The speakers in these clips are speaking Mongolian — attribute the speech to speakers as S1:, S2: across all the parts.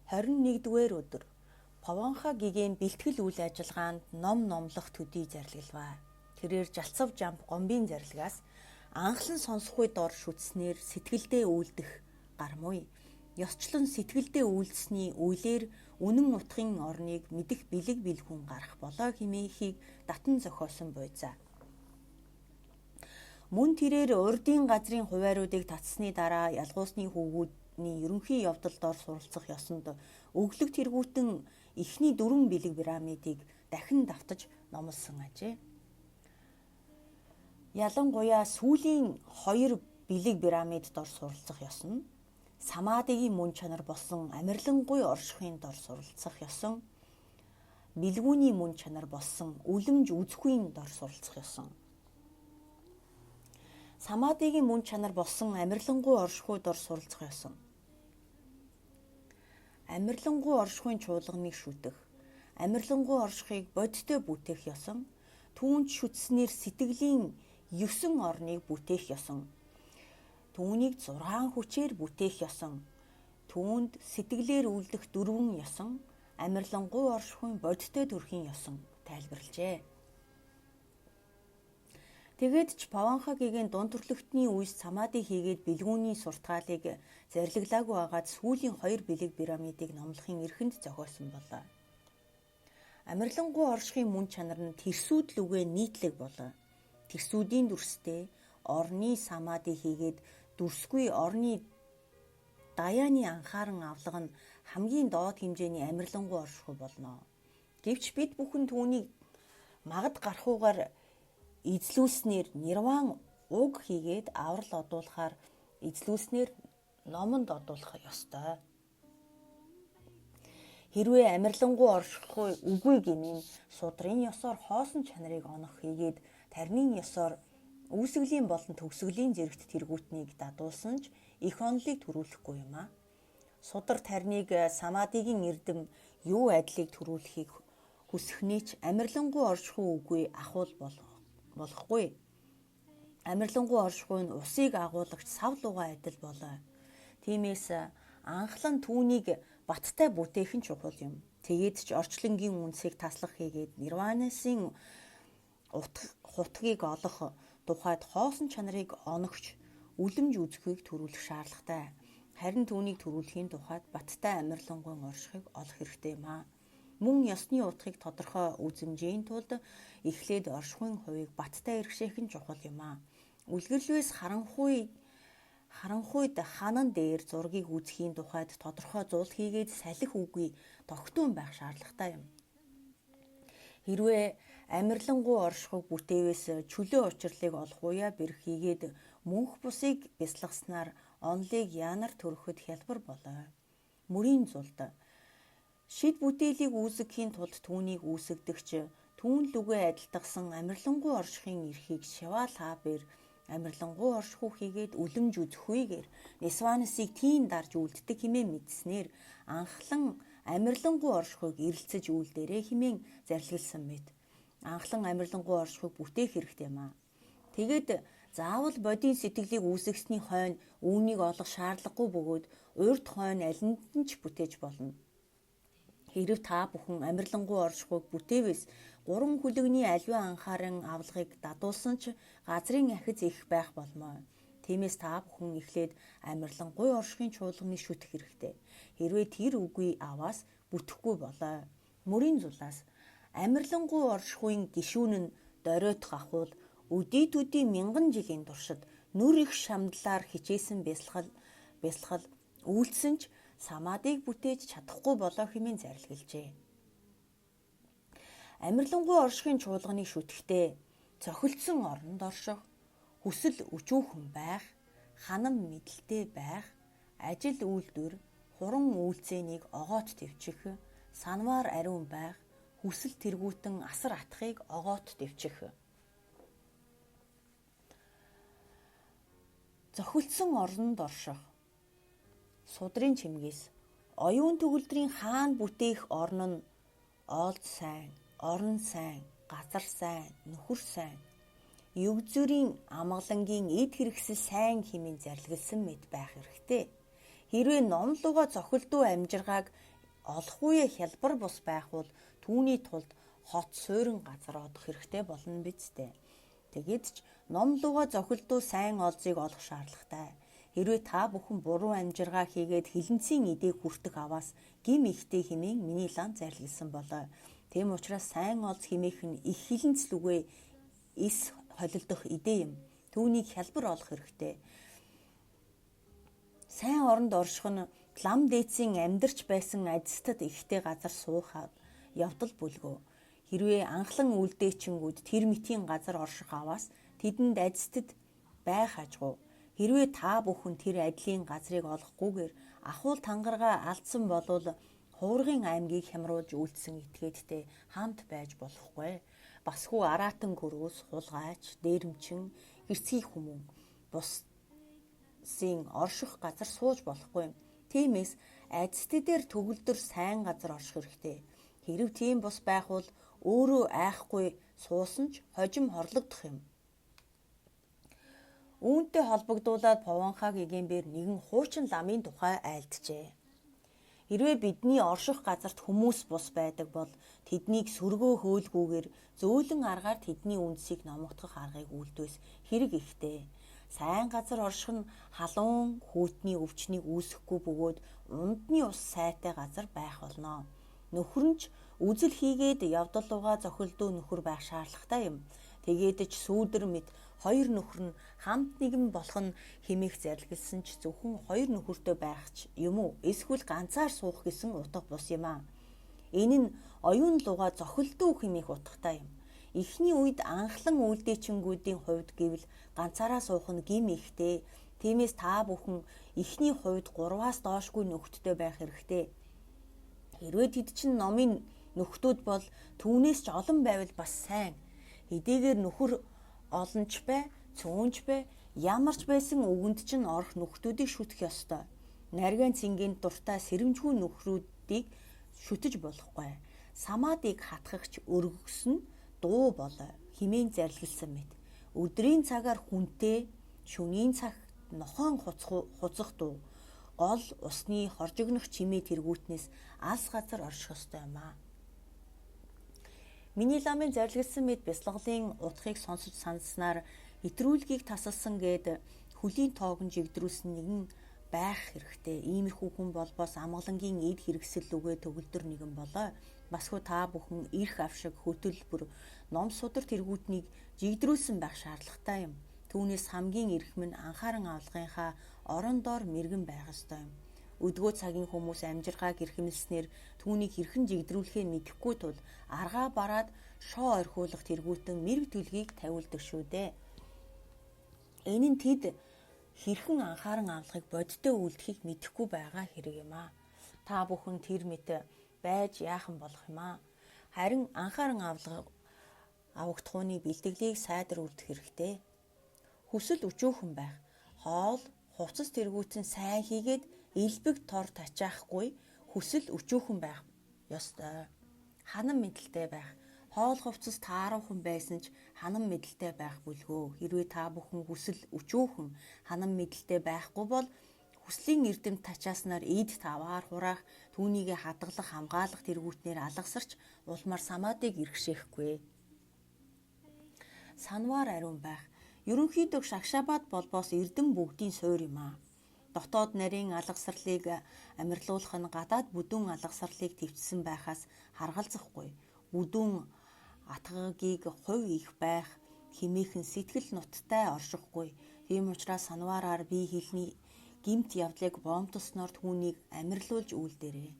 S1: 21-р өдөр Паванха гигийн бэлтгэл үйл ажиллагаанд ном номлох төдий зарлаглаа. Тэрээр Жалцав жамп гомбын зарлагаас анхлан сонсохгүй дор шүтснээр сэтгэлдээ үйлдэх гармуй. Ёсчлон сэтгэлдээ үйлдэсний үйлээр үнэн утгын орныг мэдэх бэлэг бэлгүн гарах болоо хэмээхийг татан зохиосон буйзаа. Мөн тэрээр урдын газрын хувааруудыг татсны дараа ялгуусны хүүгүүдний ерөнхий явдал дор суралцах ёсонд өглөг тэргүүтэн эхний 4 бэлэг пирамидыг дахин давтаж номлосон ажээ. Ялангуяа сүүлийн 2 бэлэг пирамид дор суралцах ёсон, самаадигийн мөн чанар болсон амарлингуй оршихын дор суралцах ёсон, бэлгүүний мөн чанар болсон үлэмж үзэхүйн дор суралцах ёсон. Самаадигийн мөн чанар болсон амарлингуй оршихуй дор суралцах ёсон. Амарлингуй оршихуйн чуулганыг шүтэх, амарлингуй оршихыг бодиттой бүтээх ёсон, түүнд шүтснээр сэтгэлийн 9 орныг бүтээх ёсон. Түүнийг 6 хүчээр бүтээх ёсон. Түүнд сэтгэлээр үйлдэх 4 ёсон, амарлингуй оршихуйн бодиттой төрхийн ёсон тайлбарлажээ. Тэгээд ч Паванха гигийн дунд төрлөختний үеэс самади хийгээд бэлгүүний суртгаалыг зарлаглаагүй агаад сүүлийн 2 бэлэг пирамидыг номлохын эрхэнд зохиосон болоо. Амарлингуй оршихын мөн чанар нь тэрсүүд л үгээ нийтлэг болоо. Тэрсүүдийн дүрстэй орны самади хийгээд дүрсгүй орны даяаны анхааран авлага нь хамгийн доод хэмжээний амарлингуй оршихуй болно. Гэвч бид бүхэн түүнийг магад гарахуугаар эзлүүлснээр нирван уг хийгээд аврал одуулахаар эзлүүлснээр номонд одуулах ёстой. Хэрвээ амарлингуй оршихгүй үгүй гэмийн судрын ёсоор хоосон чанарыг онох хийгээд тарнын ёсоор үүсгэлийн болон төгсгөлийн зэрэгт тэргүүтнийг дадуулсан ч их онолыг төрүүлэхгүй юм а. Судар тарныг самадигийн эрдэм юу айдлыг төрүүлэхийг хүсэхний ч амарлингуй оршихгүй үгүй ахуул болохгүй. Амарлингуй оршихуй нь усыг агуулгач сав лугаа адил болоо. Тиймээс анхлан түүнийг баттай бүтээх нь чухал юм. Тэгээд ч орчлонгийн үнсийг таслах хийгээд нирванасын хутгийг олох тухайд хоосон чанарыг оногч үлэмж үзэхийг төрүүлэх шаардлагатай. Харин түүнийг төрүүлэхийн тухайд баттай амарлингуй оршихыг олох хэрэгтэй юм а. Мөн ёсны утгыг тодорхой үзэмжийн тулд эхлээд оршихуйн хувийг баттай иргэшээх нь чухал юм а. Үлгэрлвээс харанхуйд ханан дээр зургийг үзэхийн тухайд тодорхой зул хийгээд салхи үгүй тогтун байх шаардлагатай юм. Хэрвээ амарлингуй оршихуйг бүтээвээс чөлөө учрлыг олох уяа бэрх хийгээд мөнх бусыг бясалгаснаар онолыг янар төрөхөд хялбар болоо. Мөрийн зулд шид бүтээлийг үүсгэхийн тулд түүнийг үүсгдэгч түүн лүгээ адилтгсан амарлингуй оршихын эрхийг шиваал хаабэр амарлингуй оршихуй хийгээд үлэмж үзэхүйгээр нисванасыг тийм дарж үлддэг хэмээн мэдснээр анхлан амарлингуй оршихуйг эрэлцэж үлдээрээ хэмээн зарлаглсан мэт. Анхлан амарлингуй оршихуйг бүтээх хэрэгтэй юм а. Тэгээд заавал бодийн сэтгэлийг үүсгэсний хойно үүнийг олох шаардлагагүй бөгөөд урьд хойно алинд нь ч бүтээж болно. Хэрв та бүхэн амарлингуй оршихуйг бүтээвээс 3 хүлэгний аливаа анхаарын авлагыг дадуулсан ч газрын ахиц их байх болмоо. Тиймээс та бүхэн эхлээд амарлингуй оршихын чуулганыг шүтэх хэрэгтэй. Хэрвээ тэр үгүй аваас бүтэхгүй болоо. Мөрийн зулаас амарлингуй оршихуйн гишүүн нь дориотох ахуул өдий төдий мянган жилийн туршид нүр их шамдлаар хичээсэн бясалгал үйлдсэн ч самадыг бүтээж чадахгүй болоо хэмээн зарлаглжээ. Амарлингуй оршихын чуулганыг шүтэхдээ цохилдсон оронд орших, хүсэл өчүүхэн байх, ханам мэдлэлтэй байх, ажил үйлдвэр, хуран үйлцээнийг огоот төвчих, санваар ариун байх, хүсэл тэргүүтэн асар атхыг огоот төвчих. Цохилдсон оронд орших. Судрын чимгээс оюун төгөлдрийн хаан бүтээх орн нь оолд сайн, орон сайн, газар сайн, нөхөр сайн, юг зүрийн амгалангийн эд хэрэгсэл сайн хэмээн зарлаглсан мэт байх хэрэгтэй. Хэрвээ номлууга цохилдуу амжиргааг олох үе хялбар бус байх бол түүний тулд хот суурин газар одох хэрэгтэй болно биз дээ. Тэгэд ч ном луга зохилдуу сайн олзыг олох шаардлагатай. Хэрвээ та бүхэн буруу амжиргаа хийгээд хилэнцгийн эдээг хүртэх аваас гим ихтэй хэмээн миний лам зарлилсан болоо. Тэм учраас сайн олз хэмээх нь их хилэнцлүгээ эс холилдох эдээ юм. Түүнийг хялбар олох хэрэгтэй. Сайн оронд орших нь лам дээдсийн амьдарч байсан ажилтнад ихтэй газар суухад явдал бүлгөө. Хэрвээ анхлан үлдээчингүүд тэр мэтийн газар орших аваас тэдэнд ажилтнад байх ажгүй. Хэрвээ та бүхэн тэр адилын газрыг олохгүйгээр ахуул тангараа алдсан болвол хуургын аймгийг хямруулж үлдсэн этгээдтэй хамт байж болохгүй. Басхүү араатан гөрөөс хулгайч, дээрэмчин, хэрцгий хүмүүн бусын орших газар сууж болохгүй. Тиймээс ажилтнаар төгөлдөр сайн газар орших хэрэгтэй. Хэрв тийм бус байх бол өөрөө айхгүй суусан ч хожим хорлогдох юм. Үүнтэй холбогдуулаад Повонхаг Эгэмбер нэгэн хуучин ламын тухай айлджээ. Хэрвээ бидний орших газарт хүмүүс бус байдаг бол тэднийг сөргөө хөөлгүүгээр зөөлөн аргаар тэдний үндсийг номогдох аргыг үлдвэс хэрэг ихтэй. Сайн газар орших нь халуун хүйтний өвчнийг үүсэхгүй бөгөөд ундны ус сайтай газар байх болно. Нөхөр нь ч үзэл хийгээд явдал руугаа зохилдуу нөхөр байх шаардлагатай юм. Тэгээд ч сүүдэр мэд хоёр нөхөр нь хамт нэгэн болох нь хэмээх зарлигласан ч зөвхөн хоёр нөхөртэй байх ч юм уу эсвэл ганцаар суух гэсэн утга бус юм аа. Энэ нь оюун луга зохилдуу хэмээх утгатай юм. Эхний үед анхлан үйлдээчингүүдийн хувьд гэвэл ганцаараа суух нь гим ихтэй. Тиймээс та бүхэн эхний хувьд 3-аас доошгүй нөхдөдтэй байх хэрэгтэй. Хэрвээ тэд чинь номын нөхдүүд бол түүнээс ч олон байвал бас сайн. Хэдийгээр нөхөр олонч бай, цөөнч бай, ямарч байсан үгэнд чинь орох нөхдүүдийг шүтэх ёстой. Нарийн цэнгийн дуртай сэрэмжгүй нөхрүүдийг шүтэж болохгүй. Самаадыг хатгахч өргөсөн дуу болоо хэмээн зарлигласан мэт. Өдрийн цагаар хүнтэй, шөнийн цагт нохоон хуцах дуу. Гол усны хоржигнох чимээ тэргүүтнээс алс газар орших ёстой юм аа. Миний ламын зарлигласан мэд бяцлаглын утгыг сонсож санснаар итрүүлгийг тасалсан гээд хөлийн тоогон жигдрүүлсэн нэгэн байх хэрэгтэй. Иймэрхүү хүн болбоос амгалангийн эд хэрэгсэл үгээ төгөлдөр нэгэн болоо. Басхуу та бүхэн эрх авшиг хөтөлбөр ном судар тэргүүтнийг жигдрүүлсэн байх шаардлагатай юм. Түүнээс хамгийн эрх минь анхааран авалгынхаа орон доор мэргэн байх ёстой юм. Өдгөө цагийн хүмүүс амжиргааг эрхэмлснээр түүнийг хэрхэн жигдрүүлэхээ мэдэхгүй тул аргаа бараад шоо орхиулах тэргүүтэн мэрэг төлгийг тавиулдаг шүү дээ. Энэ нь тэд хэрхэн анхааран авалгыг бодиттой үлдэхийг мэдэхгүй байгаа хэрэг юм аа. Та бүхэн тэр мэт байж яахан болох юм аа. Харин анхааран авагдахууны бэлтгэлийг сайдар үлдэх хэрэгтэй. Хүсэл өчөөхөн байх. Хоол, хувцас тэргүүтэн сайн хийгээд элбэг тор тачаахгүй хүсэл өчөөхөн байх ёстой. Ханам мэдлэлтэй байх. Хоол хувцас тааруухан байсан ч ханам мэдлэлтэй байх бүлгөө. Хэрвээ та бүхэн хүсэл өчөөхөн ханам мэдлэлтэй байхгүй бол хүслийн эрдэмт тачааснаар эд таваар хураах, түүнийг хадгалах, хамгаалах тэргүүтнээр алгасарч улмаар самаадыг иргэшээхгүй. Санваар ариун байх. Ерөнхийдөө шагшаабад болбоос эрдэм бүгдийн суур юм аа. Дотоод нарийн алгасарлыг амирлуулах нь гадаад бүдүүн алгасарлыг төвчсөн байхаас харгалзахгүй. Бүдүүн атгагийг хувь их байх хэмээхэн сэтгэл нуттай оршихгүй. Тийм учраас санваараар бие хэлний гимт явдлыг боомтосноор түүнийг амирлуулж үйлдээрээ.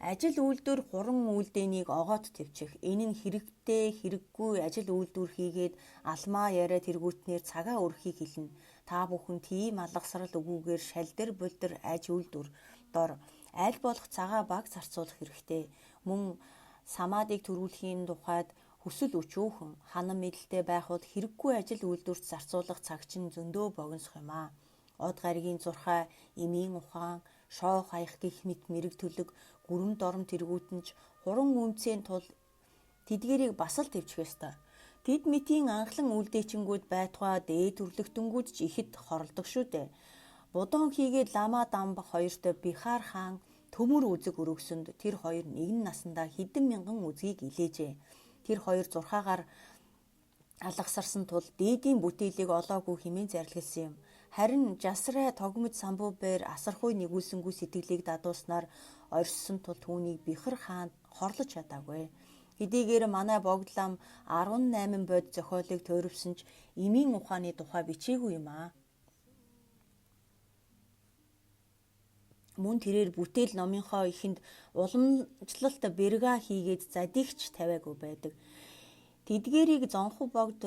S1: Ажил үйлдвэр 3 үйлдээнийг огоот төвчих. Энэ нь хэрэгтэй, хэрэггүй ажил үйлдвэр хийгээд алмаа яриа тэргүүтнээр цагаа өрхийг хэлнэ. Та бүхэн тийм алгасрал өгүүгээр шалдэр булдэр аж үйлдвэр дор аль болох цагаа баг зарцуулах хэрэгтэй. Мөн самаадыг төрүүлэхийн тухайд хүсэл өчөөхөн ханам мэдлэлтэй байхад хэрэггүй ажил үйлдвэрт зарцуулах цаг чинь зөндөө богиносох юм аа. Од гаригийн зурхай, эмийн ухаан, шоо хаях гих мэт мэрэг төлөг, гүрэм дорм тэргүүтэнч хуран үнцийн тул тэдгэрийг бас л төвчих ёстой. Тэд мэтийн анхлан үлдээчингүүд байтугай дээд төрлөختөнгүүд ч ихэд хорлдог шүү дээ. Будон хийгээд лама дамбах хоёртой Бихар хаан төмөр үзэг өргөсөнд тэр хоёр нэгэн насандаа хэдэн мянган үзгийг илээжээ. Тэр хоёр зурхаагаар алгасарсан тул дээдийн бүтээлийг олоогүй хэмээн зарлигласан юм. Харин жасраа тогмод самбуубээр асархуй нэгүүлсэнгүй сэтгэлийг дадууснаар орссон тул түүнийг бихар хаан хорлож чадаагүй. Хэдийгээр манай богдлам 18 бод зохиолыг тойрвсон ч эмийн ухааны тухай бичээгүй юм аа. Мөн тэрээр бүтээл номынхоо ихэнд уламжлалт бэрга хийгээд задигч тавиагүй байдаг. Тэдгээрийг зонхов богд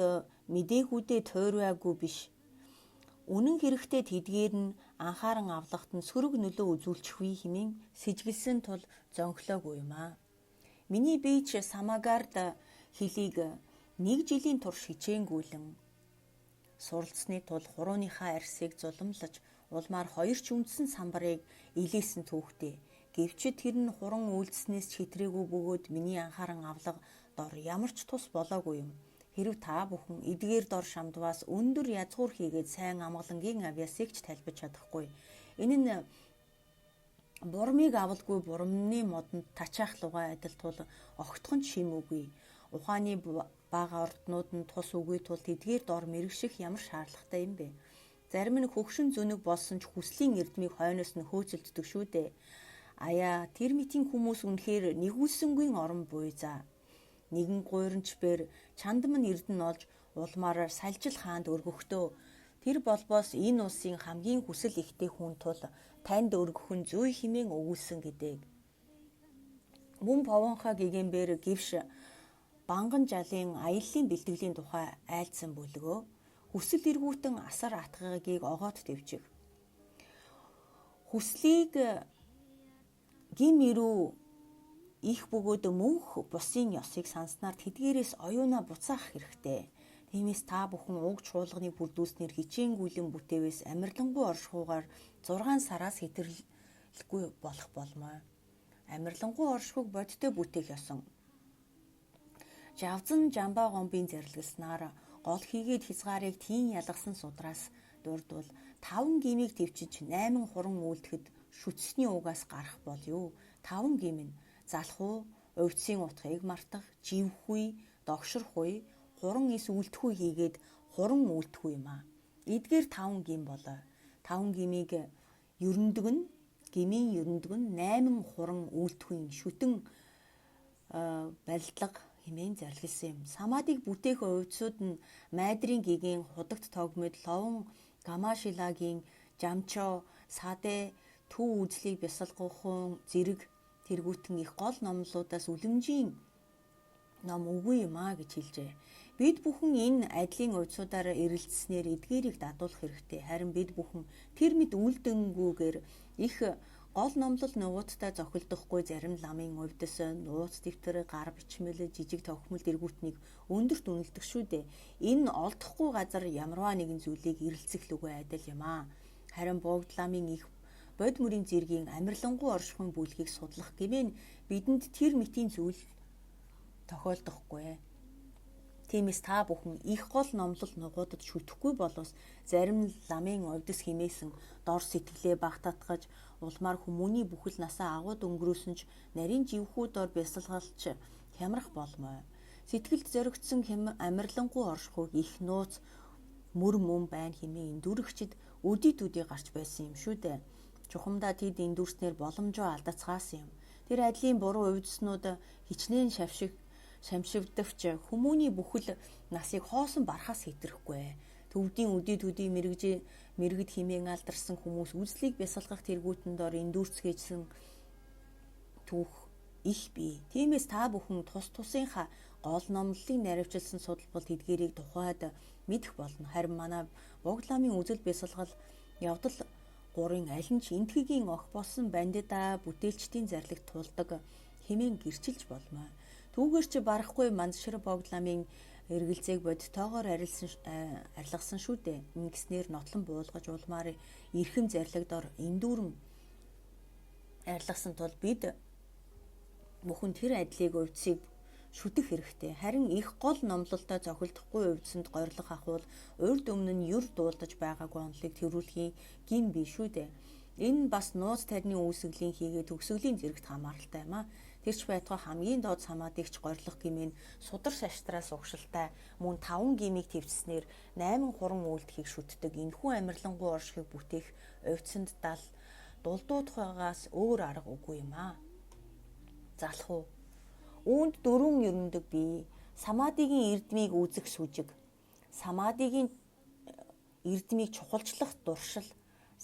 S1: мдээгүүдээ тойрваагүй биш. Үнэн хэрэгтээ тэдгээр нь анхааран авлахт нь сөрөг нөлөө үзүүлчихвээ хэмээн сэжиглсэн тул зонхлоогүй юм аа. Миний бийч Самагард хэлийг 1 жилийн турш хичээнгүүлэн суралцсны тул хурууныхаа арьсыг зуламлаж улмаар 2 ч үндсэн самбарыг илээсэн түүхтэй. Гэвч тэр нь хуран үйлдэснээс хитрээгүй бөгөөд миний анхааран авлага дор ямар ч тус болоогүй юм. Хэрв та бүхэн эдгээр дор шамдваас өндөр язгуур хийгээд сайн амгалангийн авьяасыг ч тайлбаж чадахгүй. Энэ нь бурамыг авалгүй бурамны модонд тачаах лугай адил тул огтхон ч шим үгүй. Ухааны бага орднууд нь тус үгүй тул тэдгээр дор мэрэгших ямар шаардлагатай юм бэ? Зарим нь хөгшин зүнэг болсон ч хүслийн эрдмийг хойноос нь хөөцөлддөг шүү дээ. Аяа, тэр мэтийн хүмүүс үнэхээр нэгүүлсэнгүй орон буй за. Нэгэн гуйранчбэр чандам нь эрдэнэ олж улмаараар салжил хаанд өргөхдөө тэр болбоос энэ улсын хамгийн хүсэл ихтэй хүн тул танд өргөх нь зүй хэмээн өгүүлсэн гэдэг. Мөн Повонха гэгэмбэр гівш банган жалын аяллаа бэлтгэлийн тухай айлдсан бүлгөө хүсэл эргүүтэн асар атгагийг огоот дэвчих. Хүслийг гим ирүү их бөгөөд мөнх бусын ёсыг санснаар тэдгээрээс оюуна буцаах хэрэгтэй. Тиймээс та бүхэн уг чуулганыг бүрдүүлснээр хичээнгүйлэн бүтээвээс амарлингуй оршихуугаар 6 сараас хэтрэлгүй болох болмоо. Амарлингуй оршихуйг бодтой бүтээх ёсон. Жавзан жамбаа гомбын зарлигласнаар гол хийгээд хязгаарыг тийм ялгасан судраас дурдвал 5 гимийг төвчиж 8 хуран үлдэхэд шүтсний угаас гарах бол юу? 5 гим нь залхуу, увдсын утгыг мартах, живхүй, догшорхуй, хуран ис үлдэхүй хийгээд хуран үлдэхүй юм аа. Эдгээр 5 гим болоо. 5 гимийг гмийн ерөндөг нь 8 хуран үлдэхүйн шүтэн барилдлага хэмээн зарлигласан юм. Самадыг бүтээх увдсууд нь майдрын гигийн худагт тогмод, ловон гамашилагийн жамчо, садэ, төв үзлийг бясалгахуун зэрэг тэргүүтэн их гол номлуудаас үлэмжийн ном үгүй юм аа гэж хэлжээ. Бид бүхэн энэ адилын увдсуудаар эрэлзснээр эдгээрийг дадуулах хэрэгтэй. Харин бид бүхэн тэр мэд үлдэнгүүгээр их гол номлол нугуудтай зохилдохгүй зарим ламын увдс нууц дэвтэр гар бичмэл жижиг тохимол дэргүүтнийг өндөрт үнэлдэг шүү дээ. Энэ олдохгүй газар ямарваа нэгэн зүйлийг эрэлзэх лүгэ адил юм аа. Харин богд ламын их бод мөрийн зэргийн амарлингуй оршихуйн бүлгийг судлах гэмээр бидэнд тэр мэтийн зүйл тохиолдохгүй. Тиймээс та бүхэн их гол номлол нугуудад шүтгэхгүй болоос зарим ламын увдс химээсэн дор сэтгэлээ багтаатгаж улмаар хүмүүний бүхэл насаа агууд өнгөрөөсөн ч нарийн живхүү дор бясалгалч хямрах болмоо. Сэтгэлд зоригдсон амарлингуй оршихуйг их нууц мөр мөн байна хэмээн эндүрэгчд өдий гарч байсан юм шүү дээ. Чухамдаа тэд эндүрснээр боломжоо алдацгаасан юм. Тэр адилын буруу увдснууд хичнээн шамшигдавч хүмүүний бүхэл насыг хоосон барахаас хэтрэхгүй. Төвдийн өдий мэрэгд химээн алдарсан хүмүүс үзлийг бясалгах тэргүүтэн дор эндүрцгээжсэн түүх их бий. Тиймээс та бүхэн тус тусынхаа гол номлолыг наривчилсан судалбал тэдгээрийг тухайд мэдэх болно. Харин манай богдламын үзэл бясалгал явдал 3-ын аль нь ч энтхэгийн ох болсон бандида бүтээлчдийн зарлигт тулдаг хэмээн гэрчилж болмоо. Түүгээр ч барахгүй мандшир богдламын эргэлзээг бодтойгоор арилгасан шүү дээ. Ингэснээр нотлон буулгаж улмаар эрхэм зарлигдор эндүүрэн арилгасан тул бид бүхэн тэр адилыг увдсыг шүтэх хэрэгтэй. Харин их гол номлолтой зохилдохгүй увдсанд горилох ахвал урд өмнө нь юр дуулдаж байгаагүй онолыг тэрүүлэхийн гин бий шүү дээ. Энэ бас нууц тарины үүсгэлийн хийгээ төгсгөлийн зэрэгт хамааралтай юм а. Тэрч байтугай хамгийн доод самаадигч горилго гэмээн судар шаштраас угшилтай мөн 5 гимиг твцснээр 8 хуран үйлдэхийг шүтдэг энэхүү амарлингуй оршихыг бүтээх овцсонд дулдуудгаагаас өөр арга үгүй юм а. Залах уу. Үүнд дөрвөн ерөндөг бий. Самадигийн эрдмийг үүсгэх сүжиг, самадигийн эрдмийг чухалчлах дуршил,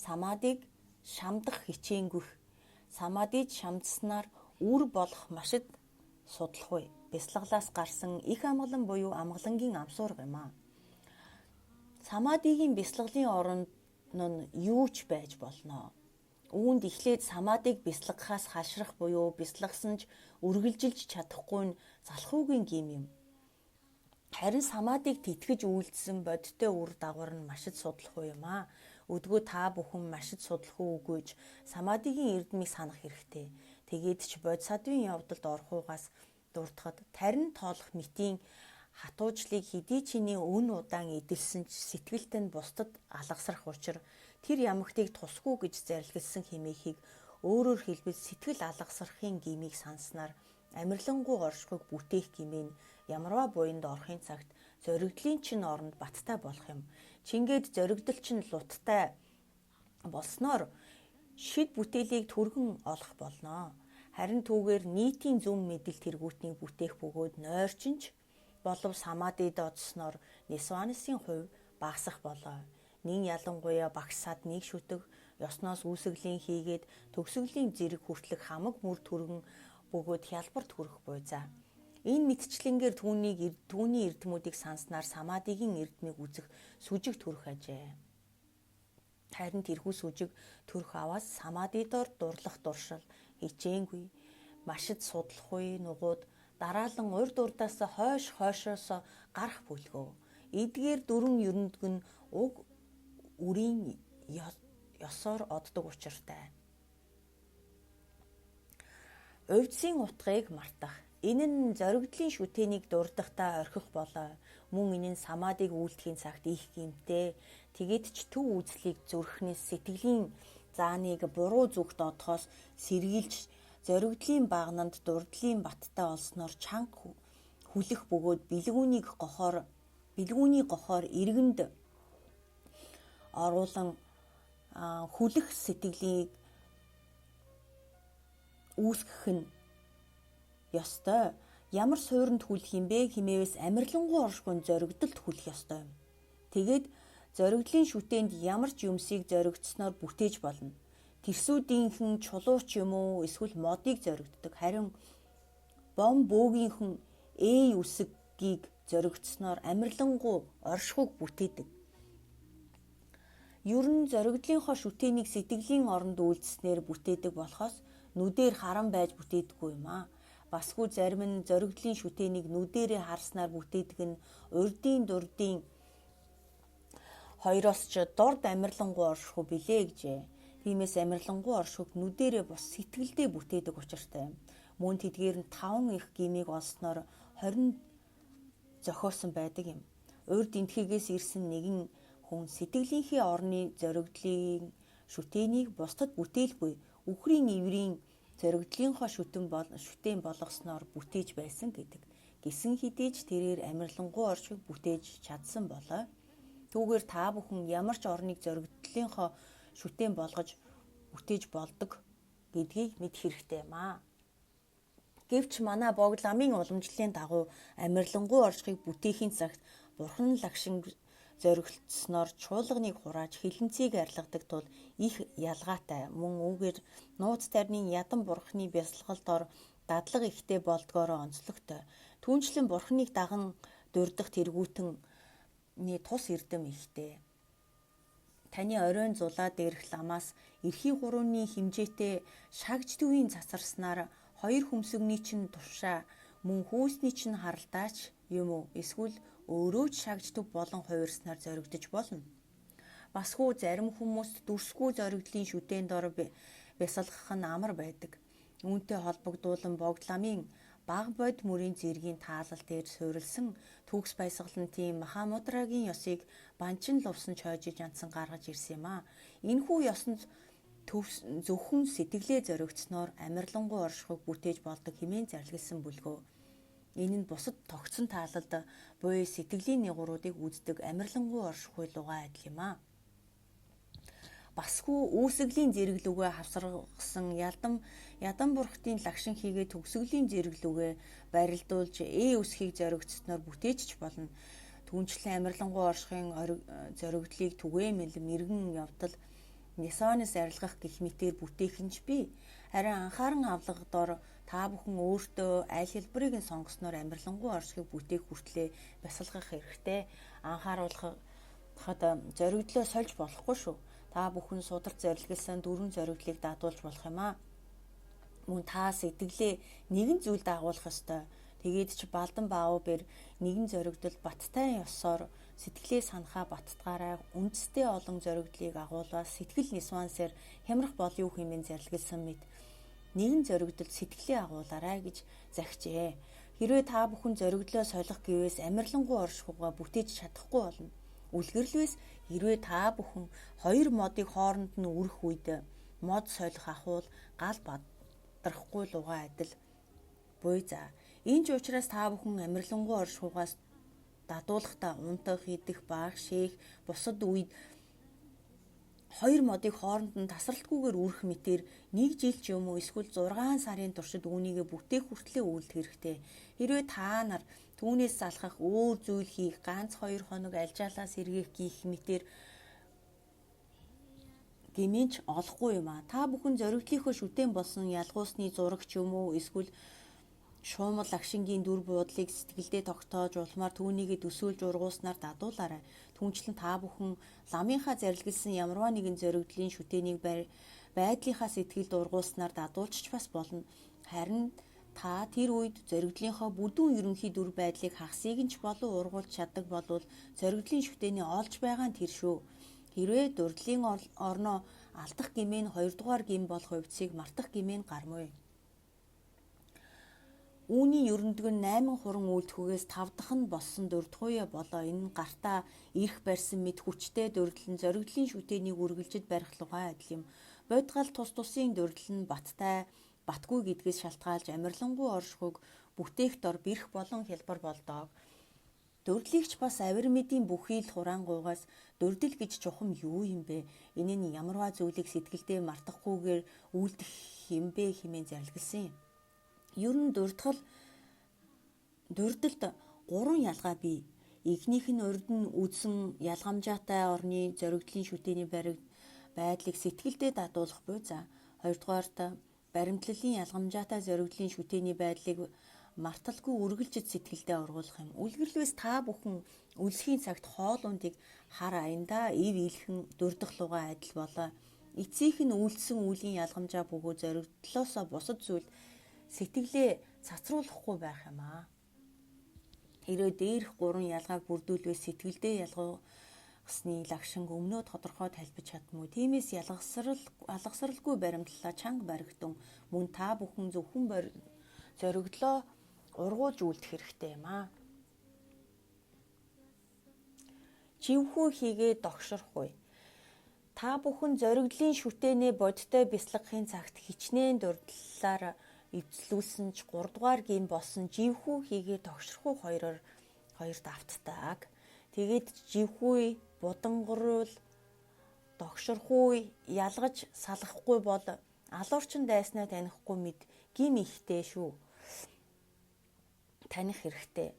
S1: самадиг шамдах хичээнгүх, самадид шамдснаар үр болох машид судлахгүй. Бясалгалаас гарсан их амгалан буюу амгалангийн амсуурга юм а. Самадигийн бясалгалын оронд нь юу ч байж болно. Үүнд эхлээд самадиг бясалгахаас хашрах буюу бясалгасан ч үргэлжилж чадахгүй нь залхуугийн гим юм. Харин самадиг тэтгэж үйлдсэн бодиттой үр дагавар нь машид судлахгүй юм а. Өдгөө та бүхэн машид судлахгүй үгүйж самадигийн эрдмийг санах хэрэгтэй. Тэгээд ч бод садвын явдалд орохугаас дуртахад тарин тоолох мэтийн хатуужлыг хэдий чиний өн удаан эдэлсэн ч сэтгэлд нь бусдад алгасрах учраа тэр ямагтыг тусгүй гэж зарлигласан хэмээхийг өөрөөр хэлбэл сэтгэл алгасрахын гмийг санснаар амарлингуй оршихуйг бүтээх гмийн ямарваа буйнд орохын цагт зоригдлын чин оронд баттай болох юм. Чингээд зоригдол чин луттай болсноор шид бүтээлийг түргэн олох болно. Харин түүгээр нийтийн зүм мэдэл тэргүүтнийг бүтээх бөгөөд нойрчинч болов самадид одсноор Нисванысын хувь багасах болоо. Нин ялангуяа багш садныг шүтэх, ёсноос үүсгэлийн хийгээд төгсгөлийн зэрэг хүртлэх хамаг мөр түргэн бөгөөд хялбарт хүрэх буйзаа. Энэ мэтчлэнгээр түүний эрдмүүдийг санснаар самадигийн эрдмийг үзэх сүжиг төрөх ажээ. Харин тэрхүү сүжиг төрөх аваас самадидоор дурлах дуршил, хичээнгүй, машид судлахгүй нугууд дараалан урд урдаас хойшоос гарах бүлгөө. Эдгээр дөрвөн ерөндөг нь уг үрийн ёсоор оддог учиртай. Увдсын утгыг мартах. Энэ нь зоригдлын шүтээнийг дурдахдаа орхих болоо. Мөн энэ нь самадиг үйлдэхийн цагт их гэмтэй. Тэгээд ч төв үзлийг зүрхнээс сэтгэлийн зааныг буруу зүгт одохоос сэргийлж зоригдлын багнанд дурдлын баттай олсноор чанга хүлэх бөгөөд бэлгүүний гохоор иргэнд оруулан хүлэх сэтгэлийг үүсгэх нь ёстой. Ямар суурьнд хүлэх юм бэ хэмээвээс амарлингуй оршихуйн зоригдолд хүлэх ёстой юм. Тэгээд зоригдлын шүтээнд ямар ч юмсыг зоригдсноор бүтээж болно. Тэрсүүдийнхэн чулууч юм уу эсвэл модыг зоригддог. Харин бом бөөгийнхэн үсгийг зоригдсноор амарлингуй оршихуйг бүтээдэг. Ер нь зоригдлынхоо шүтээнийг сэтгэлийн оронд үйлдэснээр бүтээдэг болохоос нүдээр харан байж бүтээдэггүй юм а. Басгүй зарим нь зоригдлын шүтээнийг нүдээрээ харснаар бүтээдэг нь урдын дурдын хоёроос ч дорд амарлингуй оршихуй билээ гэжээ. Тиймээс амарлингуй оршихуйг нүдээрээ бус сэтгэлдээ бүтээдэг учиртай. Мөн тэдгээр нь 5 их гмийг олсноор 20 зохиосон байдаг юм. Урд энтхийгээс ирсэн нэгэн хүн сэтгэлийнхээ орны зоригдлын шүтээнийг бусдад бүтээлгүй үхрийн иврийн зоригдлынхоо шүтээн болгосноор бүтээж байсан гэдэг. Гисэн хэдий ч тэрээр амарлингуй оршихуйг бүтээж чадсан болоо. Түүгээр та бүхэн ямар ч орныг зоригдлынхоо шүтээн болгож бүтээж болдог гэдгийг мэд хэрэгтэй юм аа. Гэвч манай Богд ламын уламжлалын дагуу амарлингуй оршихуйг бүтээхийн цагт Бурхан лагшин зоригдсноор чуулганыг хурааж хилэнцгийг арилгадаг тул их ялгаатай. Мөн үүгээр нууц тарны ядан Бурханы бясалгалд ор дадлага ихтэй болдгоороо онцлогтой. Түүнчлэн Бурханыг даган дурдах тэргүүтний тус эрдэм ихтэй. Таны оройн зулаа дээрх ламаас эрхий гурууны хэмжээтэй шагж төвийн цацарснаар хоёр хөмсөгний чинь тушаа мөн хүүсний чинь харалтаач юм уу эсвэл өөрөө ч шагж төв болон хувирснаар зоригдож болно. Басгүй зарим хүмүүст дүрсгүй зоригдлын шүтээнд ор бясалгах нь амар байдаг. Үүнтэй холбогдуулан Богд ламын баг бод мөрийн зэргийн таалал дээр суурилсан төгс баясгалантын Махамудрагийн ёсыг банчин лувсан чойжиж янсан гаргаж ирсэн юм а. Энэхүү ёсонд зөвхөн сэтгэлээ зоригдсноор амарлингуй оршихуйг бүтээж болдог хэмээн зарлигласан бүлгөө. Энэ нь бусад тогтсон таалалд буй сэтгэлийн нэгуруудыг үздэг амарлингуй оршихуй лугаа адил юм а. Басгүй үүсгэлийн зэрэглүгээ хавсаргасан ядан бурхтын лагшин хийгээ төгсгөлийн зэрэглүгээ барилдуулж үсхийг зоригдсноор бүтээжч болно. Түүнчлэн амарлингуй оршихын зоригдлыг түгээмэл мэрэгэн явдал Нисонос арилгах гэх мэтээр бүтээх нь ч бий. Харин анхааран авлагдор та бүхэн өөртөө аль хэлбэрийг нь сонгосноор амарлингуй оршихыг бүтээх хүртлээр бясалгах хэрэгтэй. Анхааруулахад зоригдлоо сольж болохгүй шүү. Та бүхэн сударт зорилгосон 4 зоригдлыг дадуулж болох юм а. Мөн та сэтгэлээ нэгэн зүйл дагуулах ёстой. Тэгээд ч балдан баавбэр нэгэн зоригдол баттай ёсоор сэтгэлээ санахаа баттгаараа үндэстэй олон зоригдлыг агуулвал сэтгэл нисвансээр хямрах бол юу хэмээн зарлигласан мэт нэгэн зоригдол сэтгэлээ агуулаарай гэж захижээ. Хэрвээ та бүхэн зоригдлоо солих гэвээс амарлингуй оршихуйгаа бүтээж чадахгүй болно. Үлгэрлвээс хэрвээ та бүхэн хоёр модыг хооронд нь үрэх үед мод солих ахуул гал бадрахгүй лугаа адил буй за. Энэ ч учраас та бүхэн амарлингуй оршихуйгаас дадуулахдаа унтах, идэх, баах, шээх бусад үед хоёр модыг хооронд нь тасралтгүйгээр үрэх мэтээр 1 жил ч юм уу эсвэл 6 сарын туршид үүнийгээ бүтээх хүртлээр үйлдэх хэрэгтэй. Хэрвээ та нар түүнээс салхах өөр зүйл хийх, ганц 2 хоног альжаалаас сэргээх гих мэтээр гэмээч олохгүй юм а. Та бүхэн зоригдлынхөө шүтээн болсон ялгуусны зураг ч юм уу эсвэл шуумал лагшингийн дүр буудлыг сэтгэлдээ тогтоож улмаар түүнийгээ төсөөлж ургууснаар дадуулаарай. Түүнчлэн та бүхэн ламынхаа зарлигласан ямарваа нэгэн зоригдлын шүтээнийг байдлынхаа сэтгэлд ургууснаар дадуулж бас болно. Харин та тэр үед зоригдлынхоо бүдүүн ерөнхий дүр байдлыг хагасыг нь ч болон ургуулж чаддаг болвол зоригдлын шүтээний олж байгаа нь тэр шүү. Хэрвээ дурдлын орноо алдах гэмээн 2 дугаар гэм бол хувьцыг мартах гэмээн гармүй. Үүний ерөндөг нь 8 хуран үйлдэхүүгээс 5 дахь нь болсон дурдгуйя болоо. Энэ нь гартаа ирэх барьсан мэд хүчтэй дурдлан зоригдлын шүтээнийг үргэлжид барих лугай адил юм. Бодгал тус тусын дурдл нь батгүй гэдгээс шалтгаалж амарлингуй оршихуйг бүтээх дор бэрх болон хялбар болдог. Дурдлыгч бас авир мэдийн бүхий л хураангуйгаас дурдл гэж чухам юу юм бэ? Энэ нь ямарваа зүйлийг сэтгэлдээ мартахгүйгээр үйлдэх юм бэ хэмээн зарлигласан юм. Ер нь дурдалд 3 ялгаа бий. Эхнийх нь урд нь үдсэн ялгамжаатай орны зоригдлын шүтээний байдлыг сэтгэлдээ дадуулах буй за. Хоёрдугаарт баримтлалын ялгамжаатай зоригдлын шүтээний байдлыг марталгүй үргэлжид сэтгэлдээ ургуулах юм. Үлгэрлвээс та бүхэн үлсхийн цагт хоол ундыг хар аяндаа ив илхэн дурдах лугаа адил болоо. Эцсийнх нь үйлдсэн үлийн ялгамжаа бөгөөд зоригдлоосоо бусад зүйл сэтгэлээ цацруулахгүй байх юм аа. Хэрвээ дээрх 3 ялгааг бүрдүүлвээ сэтгэлдээ ялгасны лагшинг өмнөө тодорхой тайлбаж чадмуу. Тиймээс алгасралгүй баримтлалаа чанга баригдун мөн та бүхэн зөвхөн зоригдлоо ургуулж үлдэх хэрэгтэй юм аа. Живхүү хийгээ догшорхгүй. Та бүхэн зоригдлын шүтээнээ бодтой бясалгахын цагт хичнээн дурдлалаар эвцлүүлсэн ч 3 дугаар гэм болсон живхүү хийгээ тогшрохуу хоёрт автдаг. Тэгээд живхүү будангуруул догшорхуу ялгаж салгахгүй бол алуурчин дайснаа танихгүй мэд гим ихтэй шүү. Таних хэрэгтэй.